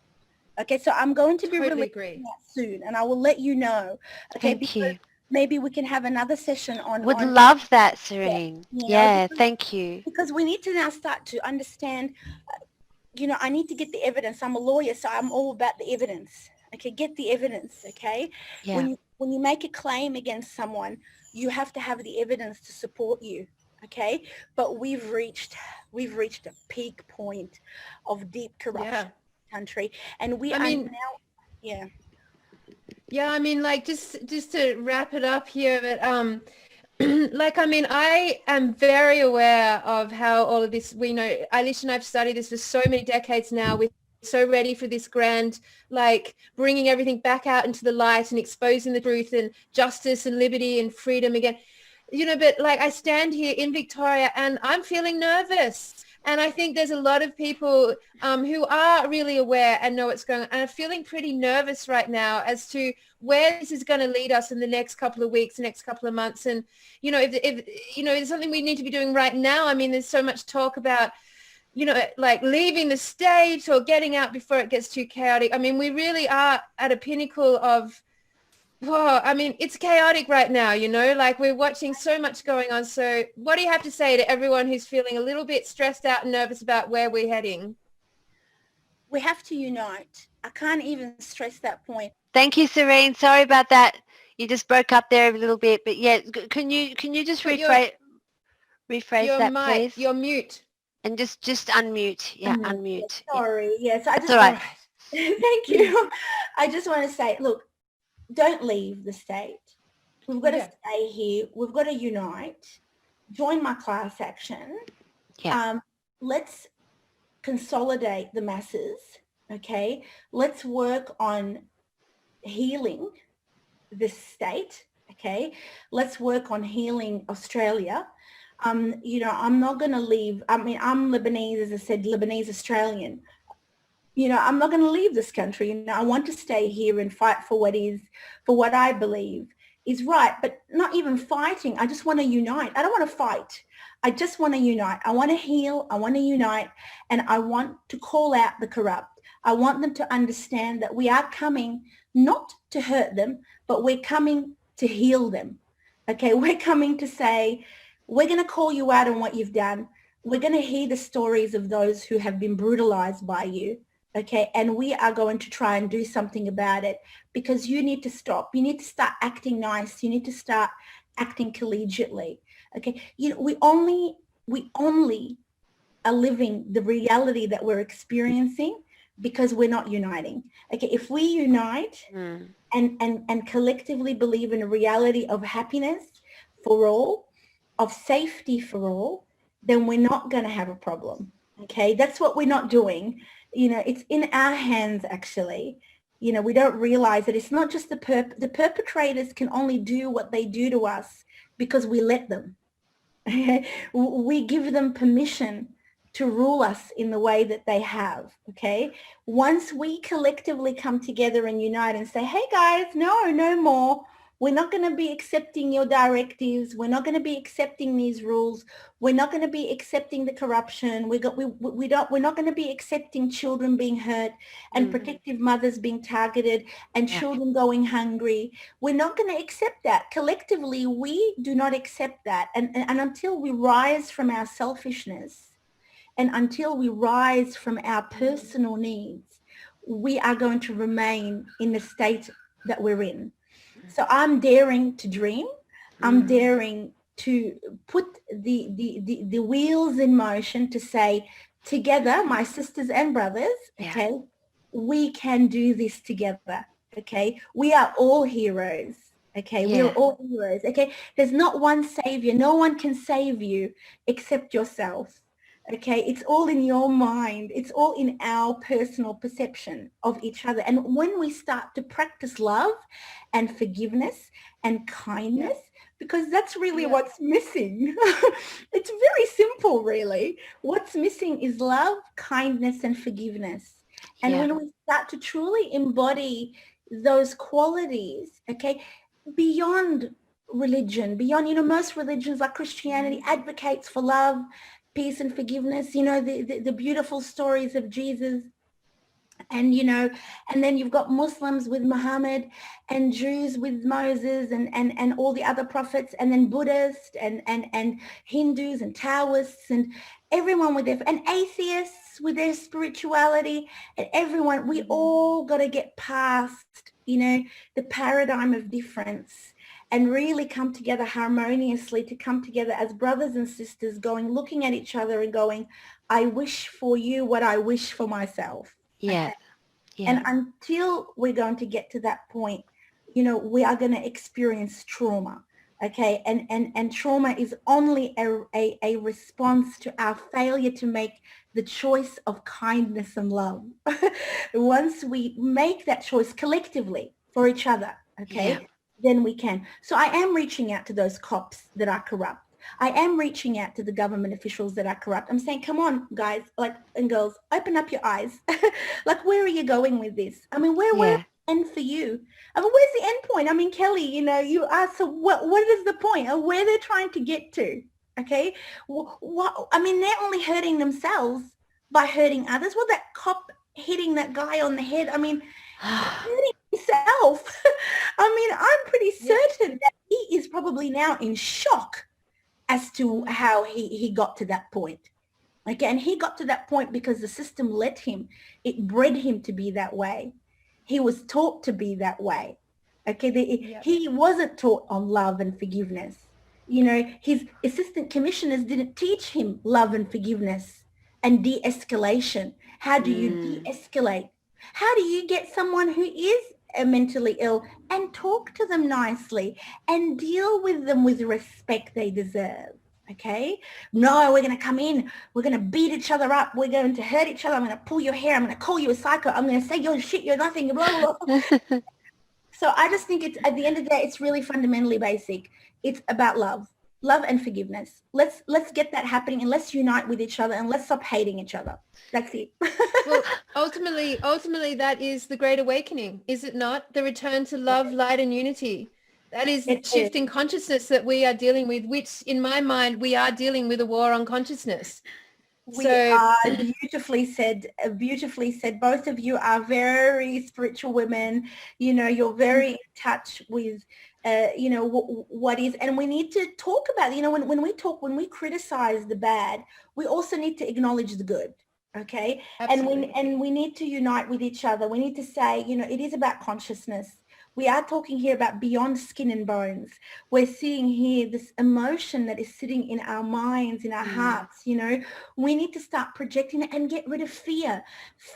Okay, so I'm going to be Totally releasing agree. that soon, and I will let you know. Okay, Thank because you. maybe we can have another session Would on love that, yeah, Serene. you know, Yeah, thank you. because we need to now start to understand. I need to get the evidence. I'm a lawyer, so I'm all about the evidence. Okay, get the evidence. Okay, Yeah. when you make a claim against someone, you have to have the evidence to support you. Okay, but we've reached a peak point of deep corruption Yeah. in the country, and we I are mean, now, yeah. yeah, I mean, like just to wrap it up here, but like, I mean, I am very aware of how all of this, we know, Alicia and I've studied this for so many decades now. We're so ready for this grand, like bringing everything back out into the light and exposing the truth and justice and liberty and freedom again. But like I stand here in Victoria and I'm feeling nervous. And I think there's a lot of people who are really aware and know what's going on and are feeling pretty nervous right now as to where this is going to lead us in the next couple of weeks, next couple of months. And, if it's something we need to be doing right now. I mean, there's so much talk about, like leaving the state or getting out before it gets too chaotic. I mean, we really are at a pinnacle of, I mean, it's chaotic right now, like we're watching so much going on. So what do you have to say to everyone who's feeling a little bit stressed out and nervous about where we're heading? We have to unite. I can't even stress that point. Thank you, Serene. Sorry about that. You just broke up there a little bit, but yeah, can you just But your rephrase your that, mic, please? your mute. And just unmute. Yeah, Mhm. Yeah, unmute. Yeah, sorry. Yes, I that's just all All right. right. thank you. I just want to say, look, don't leave the state. We've got to Yeah. stay here. We've got to unite. Join my class action. Yeah, Let's consolidate the masses. Okay. Let's work on healing this state. Okay. Let's work on healing Australia. I'm not going to leave. I mean, I'm Lebanese, as I said, Lebanese Australian. I'm not going to leave this country. I want to stay here and fight for what I believe is right, but not even fighting. I just want to unite. I don't want to fight. I just want to unite. I want to heal. I want to unite. And I want to call out the corrupt. I want them to understand that we are coming not to hurt them, but we're coming to heal them. Okay, we're coming to say, we're going to call you out on what you've done. We're going to hear the stories of those who have been brutalized by you. Okay, and we are going to try and do something about it, because you need to stop. You need to start acting nice. You need to start acting collegiately. Okay, we only are living the reality that we're experiencing because we're not uniting. Okay, if we unite and collectively believe in a reality of happiness for all, of safety for all, then we're not going to have a problem. Okay, that's what we're not doing. It's in our hands, actually. We don't realize that it's not just the perpetrators can only do what they do to us because we let them. We give them permission to rule us in the way that they have. Okay, once we collectively come together and unite and say, hey guys, no more. We're not going to be accepting your directives. We're not going to be accepting these rules. We're not going to be accepting the corruption. We're not going to be accepting children being hurt and protective mothers being targeted and children going hungry. We're not going to accept that. Collectively, we do not accept that. And until we rise from our selfishness and until we rise from our personal needs, we are going to remain in the state that we're in. So I'm daring to dream. I'm daring to put the wheels in motion to say, together, my sisters and brothers, okay, we can do this together. Okay, we are all heroes. Okay, we are all heroes. Okay, there's not one savior. No one can save you except yourself. Okay, it's all in your mind. It's all in our personal perception of each other. And when we start to practice love and forgiveness and kindness, because that's really what's missing. It's very simple, really. What's missing is love, kindness, and forgiveness. And when we start to truly embody those qualities, okay, beyond religion, beyond, most religions like Christianity advocates for love, peace and forgiveness, the beautiful stories of Jesus And, you know, and then you've got Muslims with Muhammad and Jews with Moses and all the other prophets, and then Buddhists and Hindus and Taoists and everyone with their, and atheists with their spirituality, and everyone, we all got to get past, you know, the paradigm of difference and really come together harmoniously, to come together as brothers and sisters, going, looking at each other and going, I wish for you what I wish for myself. Yeah. Okay? Yeah. And until we're going to get to that point, you know, we are going to experience trauma. Okay. And trauma is only a response to our failure to make the choice of kindness and love. Once we make that choice collectively for each other, okay, Yeah. then we can. So I am reaching out to those cops that are corrupt. I am reaching out to the government officials that are corrupt. I'm saying, come on, guys, like, and girls, open up your eyes. Like, where are you going with this? I mean, where's the end for you? I mean, where's the end point? I mean, Kelly, you know, you asked, so what is the point of where they're trying to get to? Okay. What, I mean, they're only hurting themselves by hurting others. Well, that cop hitting that guy on the head, I mean, hurting himself. I mean, I'm pretty certain that he is probably now in shock as to how he got to that point. Okay, and he got to that point because the system let him. It bred him to be that way. He was taught to be that way. Okay, he wasn't taught on love and forgiveness. You know, his assistant commissioners didn't teach him love and forgiveness and de-escalation. How do you de-escalate? How do you get someone who is mentally ill and talk to them nicely and deal with them with the respect they deserve? Okay, no, we're going to come in, we're going to beat each other up, we're going to hurt each other, I'm going to pull your hair, I'm going to call you a psycho, I'm going to say you're shit, you're nothing, blah, blah, blah. So I just think it's, at the end of the day, it's really fundamentally basic. It's about love and forgiveness. Let's get that happening, and let's unite with each other, and let's stop hating each other. That's it. Well, ultimately, that is the Great Awakening, is it not? The return to love, light, and unity. That is the shifting consciousness that we are dealing with, which in my mind, we are dealing with a war on consciousness. We are beautifully said. Both of you are very spiritual women. You know, you're very in touch with, you know, what is, and we need to talk about, you know, when we criticize the bad, we also need to acknowledge the good. Okay. Absolutely. And we need to unite with each other. We need to say, you know, it is about consciousness. We are talking here about beyond skin and bones. We're seeing here this emotion that is sitting in our minds, in our hearts, you know. We need to start projecting it and get rid of fear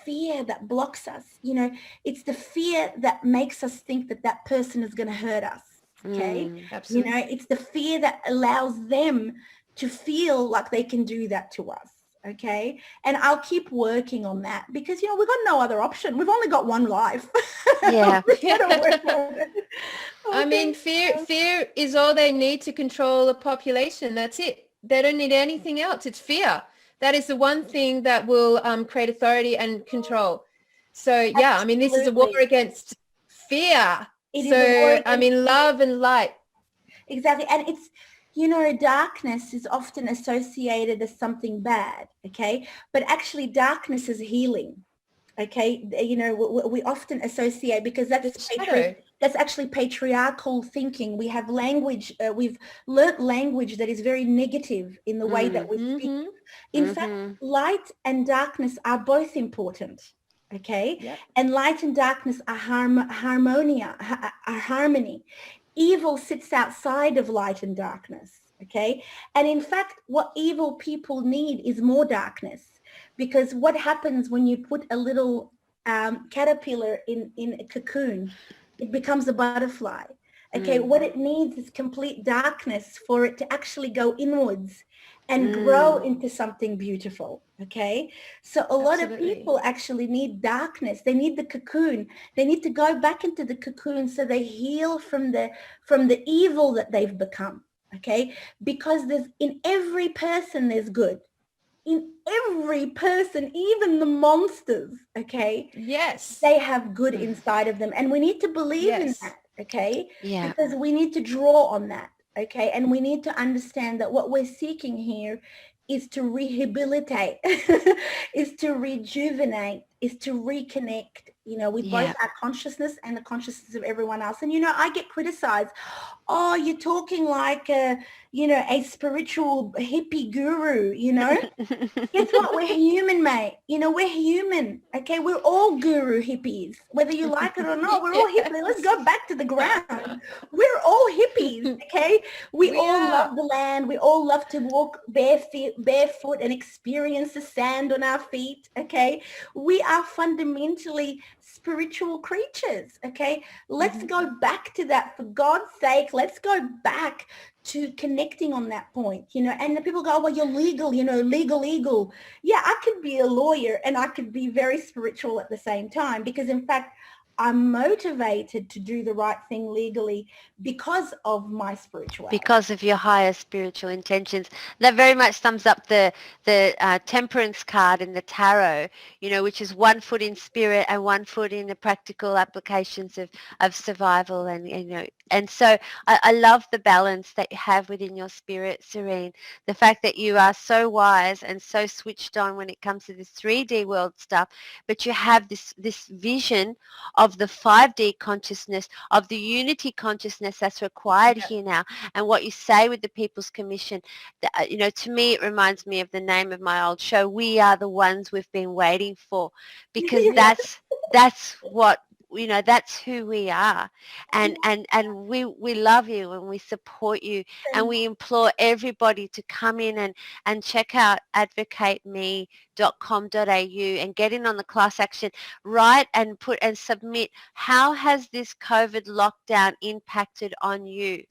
that blocks us. You know, it's the fear that makes us think that that person is going to hurt us. Okay. Absolutely. You know, it's the fear that allows them to feel like they can do that to us. Okay. And I'll keep working on that because, you know, we've got no other option. We've only got one life. Yeah. I mean, fear is all they need to control a population. That's it. They don't need anything else. It's fear. That is the one thing that will create authority and control. So, yeah, I mean, this is a war against fear. I mean, love and light. Exactly. And it's, you know, darkness is often associated as something bad, okay? But actually darkness is healing, okay? You know, we often associate, because that's actually patriarchal thinking. We have language, we've learnt language that is very negative in the way that we speak. In fact, light and darkness are both important, okay? Yep. And light and darkness are harmony. Evil sits outside of light and darkness, okay? And in fact, what evil people need is more darkness, because what happens when you put a little caterpillar in a cocoon, it becomes a butterfly, okay? What it needs is complete darkness for it to actually go inwards and grow into something beautiful, okay? So a lot of people actually need darkness. They need the cocoon. They need to go back into the cocoon so they heal from the evil that they've become, okay? Because in every person there's good. In every person, even the monsters, okay? Yes. They have good inside of them. And we need to believe in that, okay? Yeah. Because we need to draw on that. Okay, and we need to understand that what we're seeking here is to rehabilitate, is to rejuvenate, is to reconnect, with both Yeah. our consciousness and the consciousness of everyone else. And, I get criticized. Oh, you're talking like a spiritual hippie guru, Guess what? We're human, mate. We're human. Okay, we're all guru hippies, whether you like it or not. We're all hippies. Let's go back to the ground. We're all hippies. Okay, we We all are. love the land. We all love to walk barefoot and experience the sand on our feet. Okay, we are fundamentally spiritual creatures. Okay, let's go back to that, for God's sake. Let's go back to connecting on that point, and the people go, well, you're legal, legal. Yeah, I could be a lawyer and I could be very spiritual at the same time, because in fact, I'm motivated to do the right thing legally because of my spirituality. Because of your higher spiritual intentions. That very much sums up the temperance card in the tarot, which is 1 foot in spirit and 1 foot in the practical applications of survival. And so I love the balance that you have within your spirit, Serene. The fact that you are so wise and so switched on when it comes to this 3D world stuff, but you have this vision of the 5D consciousness, of the unity consciousness that's required here now. And what you say with the People's Commission, to me, it reminds me of the name of my old show, We Are the Ones We've Been Waiting For, because that's what, that's who we are. And we love you and we support you, and we implore everybody to come in and check out advocateme.com.au and get in on the class action. Write and put and submit, how has this COVID lockdown impacted on you?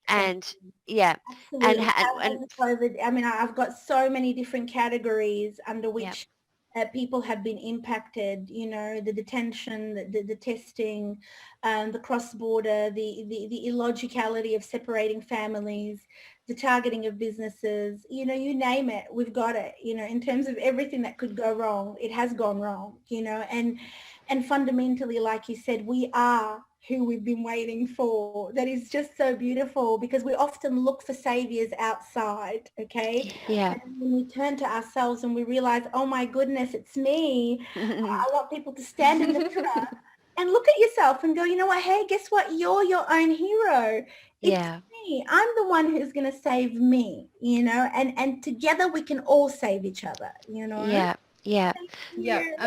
And yeah, Absolutely. and COVID, I mean, I've got so many different categories under which people have been impacted, the detention, the testing, the cross-border, the illogicality of separating families, the targeting of businesses, you name it, we've got it, in terms of everything that could go wrong, it has gone wrong, and fundamentally, like you said, we are who we've been waiting for. That is just so beautiful, because we often look for saviors outside, okay? yeah. And when we turn to ourselves and we realize, oh my goodness, it's me. I want people to stand in the mirror and look at yourself and go, you know what, hey, guess what? You're your own hero. It's me. I'm the one who's going to save me, and together we can all save each other, Yeah. I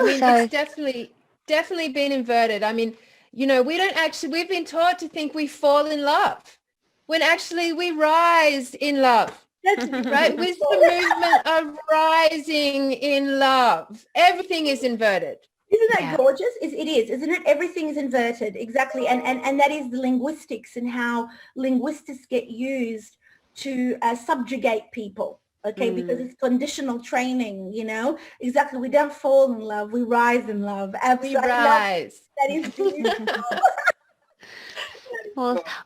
mean, So it's definitely been inverted. I mean, we've been taught to think we fall in love when actually we rise in love. Right? Wisdom movement are rising in love. Everything is inverted. Isn't that gorgeous? It is, isn't it? Everything is inverted, exactly. And that is the linguistics and how linguistics get used to subjugate people, okay? Because it's conditional training, Exactly. We don't fall in love. We rise in love. We rise. That is beautiful.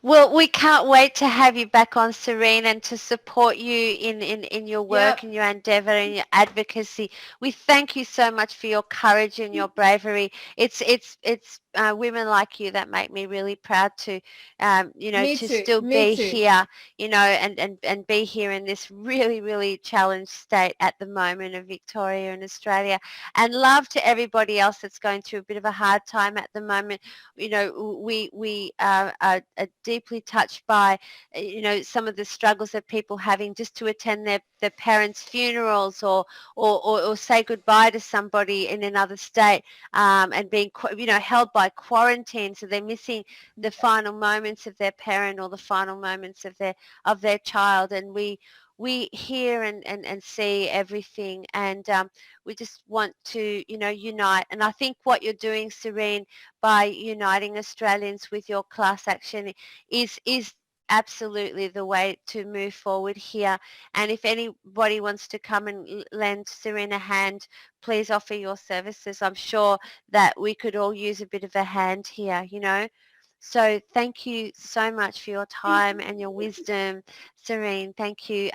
Well, we can't wait to have you back on, Serene, and to support you in your work and your endeavour and your advocacy. We thank you so much for your courage and your bravery. It's women like you that make me really proud to, still be here, and be here in this really, really challenged state at the moment of Victoria and Australia. And love to everybody else that's going through a bit of a hard time at the moment. We are deeply touched by, some of the struggles that people having just to attend their parents' funerals or say goodbye to somebody in another state, and being, held by quarantine, so they're missing the final moments of their parent or the final moments of their child. And we hear and see everything, and we just want to, unite. And I think what you're doing, Serene, by uniting Australians with your class action is absolutely the way to move forward here. And if anybody wants to come and lend Serene a hand, please offer your services. I'm sure that we could all use a bit of a hand here, So thank you so much for your time and your wisdom, Serene. Thank you.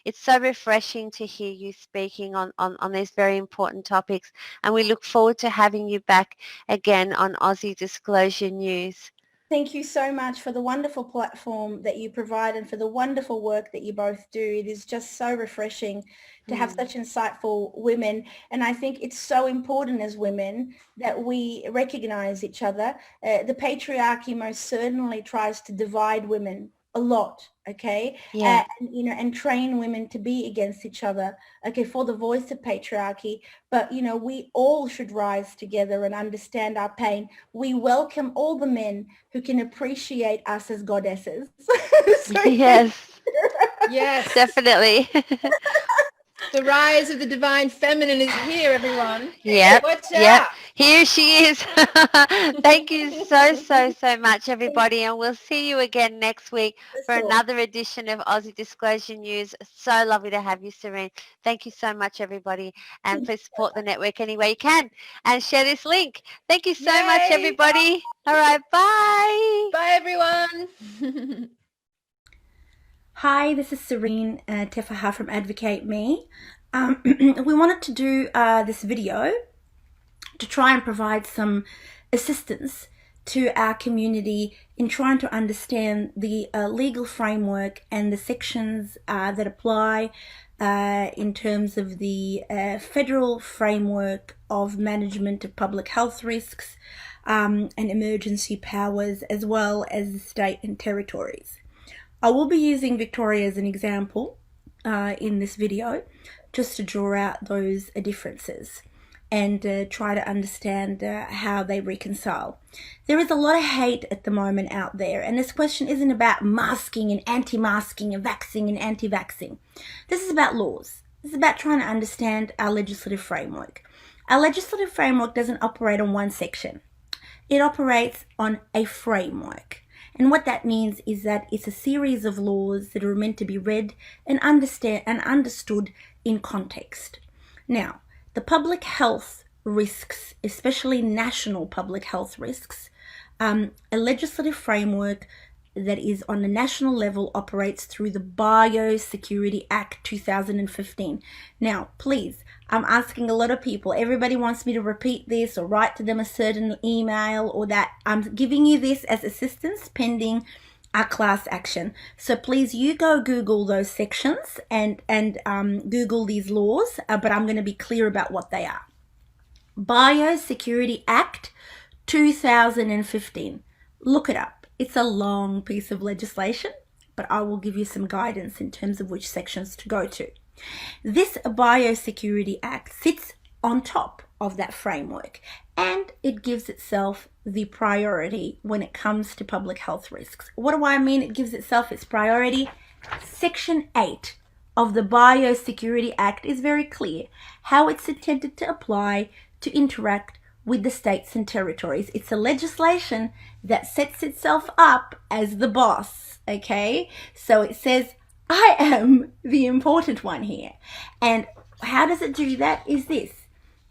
It's so refreshing to hear you speaking on these very important topics, and we look forward to having you back again on Aussie Disclosure News. Thank you so much for the wonderful platform that you provide and for the wonderful work that you both do. It is just so refreshing to have such insightful women. And I think it's so important as women that we recognize each other. The patriarchy most certainly tries to divide women a lot, okay? Yeah. And train women to be against each other, okay, for the voice of patriarchy. But, we all should rise together and understand our pain. We welcome all the men who can appreciate us as goddesses. So thank Yes, Yes. definitely. The rise of the divine feminine is here, everyone. Yep, Watch yep. out. Here she is. Thank you so, so, so much, everybody. And we'll see you again next week for sure. another edition of Aussie Disclosure News. So lovely to have you, Serene. Thank you so much, everybody. And please support the network any way you can and share this link. Thank you so much, Yay. everybody. All right, bye. Bye, everyone. Hi, this is Serene Teffaha from Advocate Me. We wanted to do this video to try and provide some assistance to our community in trying to understand the legal framework and the sections that apply in terms of the federal framework of management of public health risks and emergency powers, as well as the state and territories. I will be using Victoria as an example in this video, just to draw out those differences and try to understand how they reconcile. There is a lot of hate at the moment out there, and this question isn't about masking and anti-masking and vaxxing and anti-vaxxing. This is about laws. This is about trying to understand our legislative framework. Our legislative framework doesn't operate on one section. It operates on a framework. And what that means is that it's a series of laws that are meant to be read and understood in context. Now, the public health risks, especially national public health risks, a legislative framework that is on a national level operates through the Biosecurity Act 2015. Now, please, I'm asking a lot of people. Everybody wants me to repeat this or write to them a certain email or that. I'm giving you this as assistance pending our class action. So please, you go Google those sections and Google these laws, but I'm going to be clear about what they are. Biosecurity Act 2015. Look it up. It's a long piece of legislation, but I will give you some guidance in terms of which sections to go to. This Biosecurity Act sits on top of that framework, and it gives itself the priority when it comes to public health risks. What do I mean it gives itself its priority? Section 8 of the Biosecurity Act is very clear how it's intended to apply to interact with the states and territories. It's a legislation that sets itself up as the boss, okay? So it says, I am the important one here. And how does it do that is this.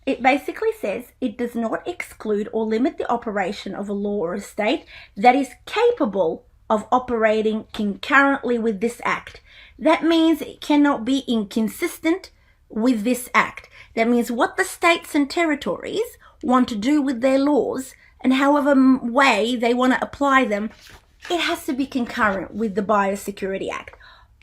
It basically says it does not exclude or limit the operation of a law or a state that is capable of operating concurrently with this act. That means it cannot be inconsistent with this act. That means what the states and territories want to do with their laws and however way they want to apply them, it has to be concurrent with the Biosecurity Act.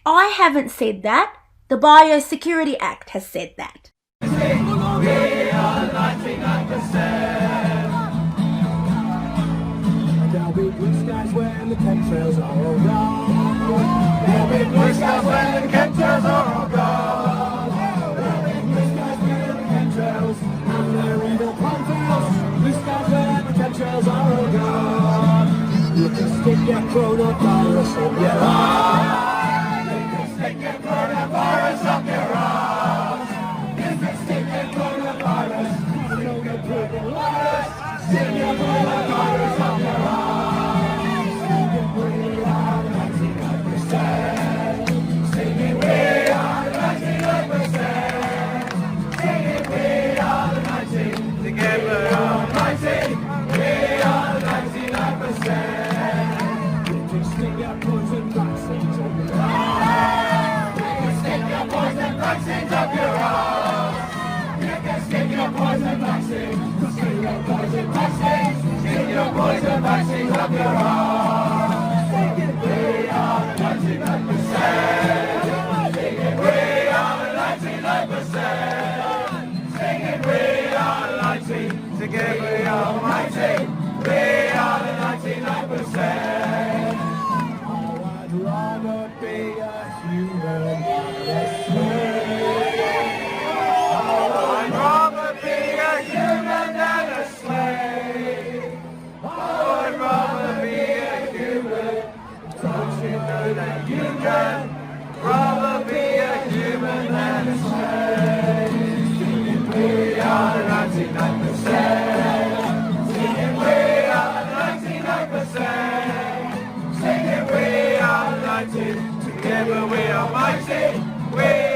I haven't said that. The Biosecurity Act has said that. We are 99%. There'll be blue skies when the chemtrails are all gone. There'll be blue skies when the chemtrails are all gone. There'll be blue skies when the chemtrails and their evil plan fails. Blue skies when the chemtrails are all gone. You can stick your coronavirus up your arm. You can stick your coronavirus up your arm. You can stick your coronavirus. You know the people virus. Stick your coronavirus up your arm. Singing we are 99%. Singing we are 99%. Singing we are the 90. Together are 90. We are 99%. You can stick your poison vaccines up your arm. You can stick your poison vaccines up your arm. You can stick your poison vaccines. Stick your poison vaccines. Stick your we are mighty. We are the 99%. Oh, I'd rather be a human than a slave. Oh, I'd rather be a human than a slave. Oh, I'd rather be a human. Don't you know that you can rather be a human than a slave? Singing we are the 99%. Singing we are the 99%. Singing we are the 90. Together we are mighty. We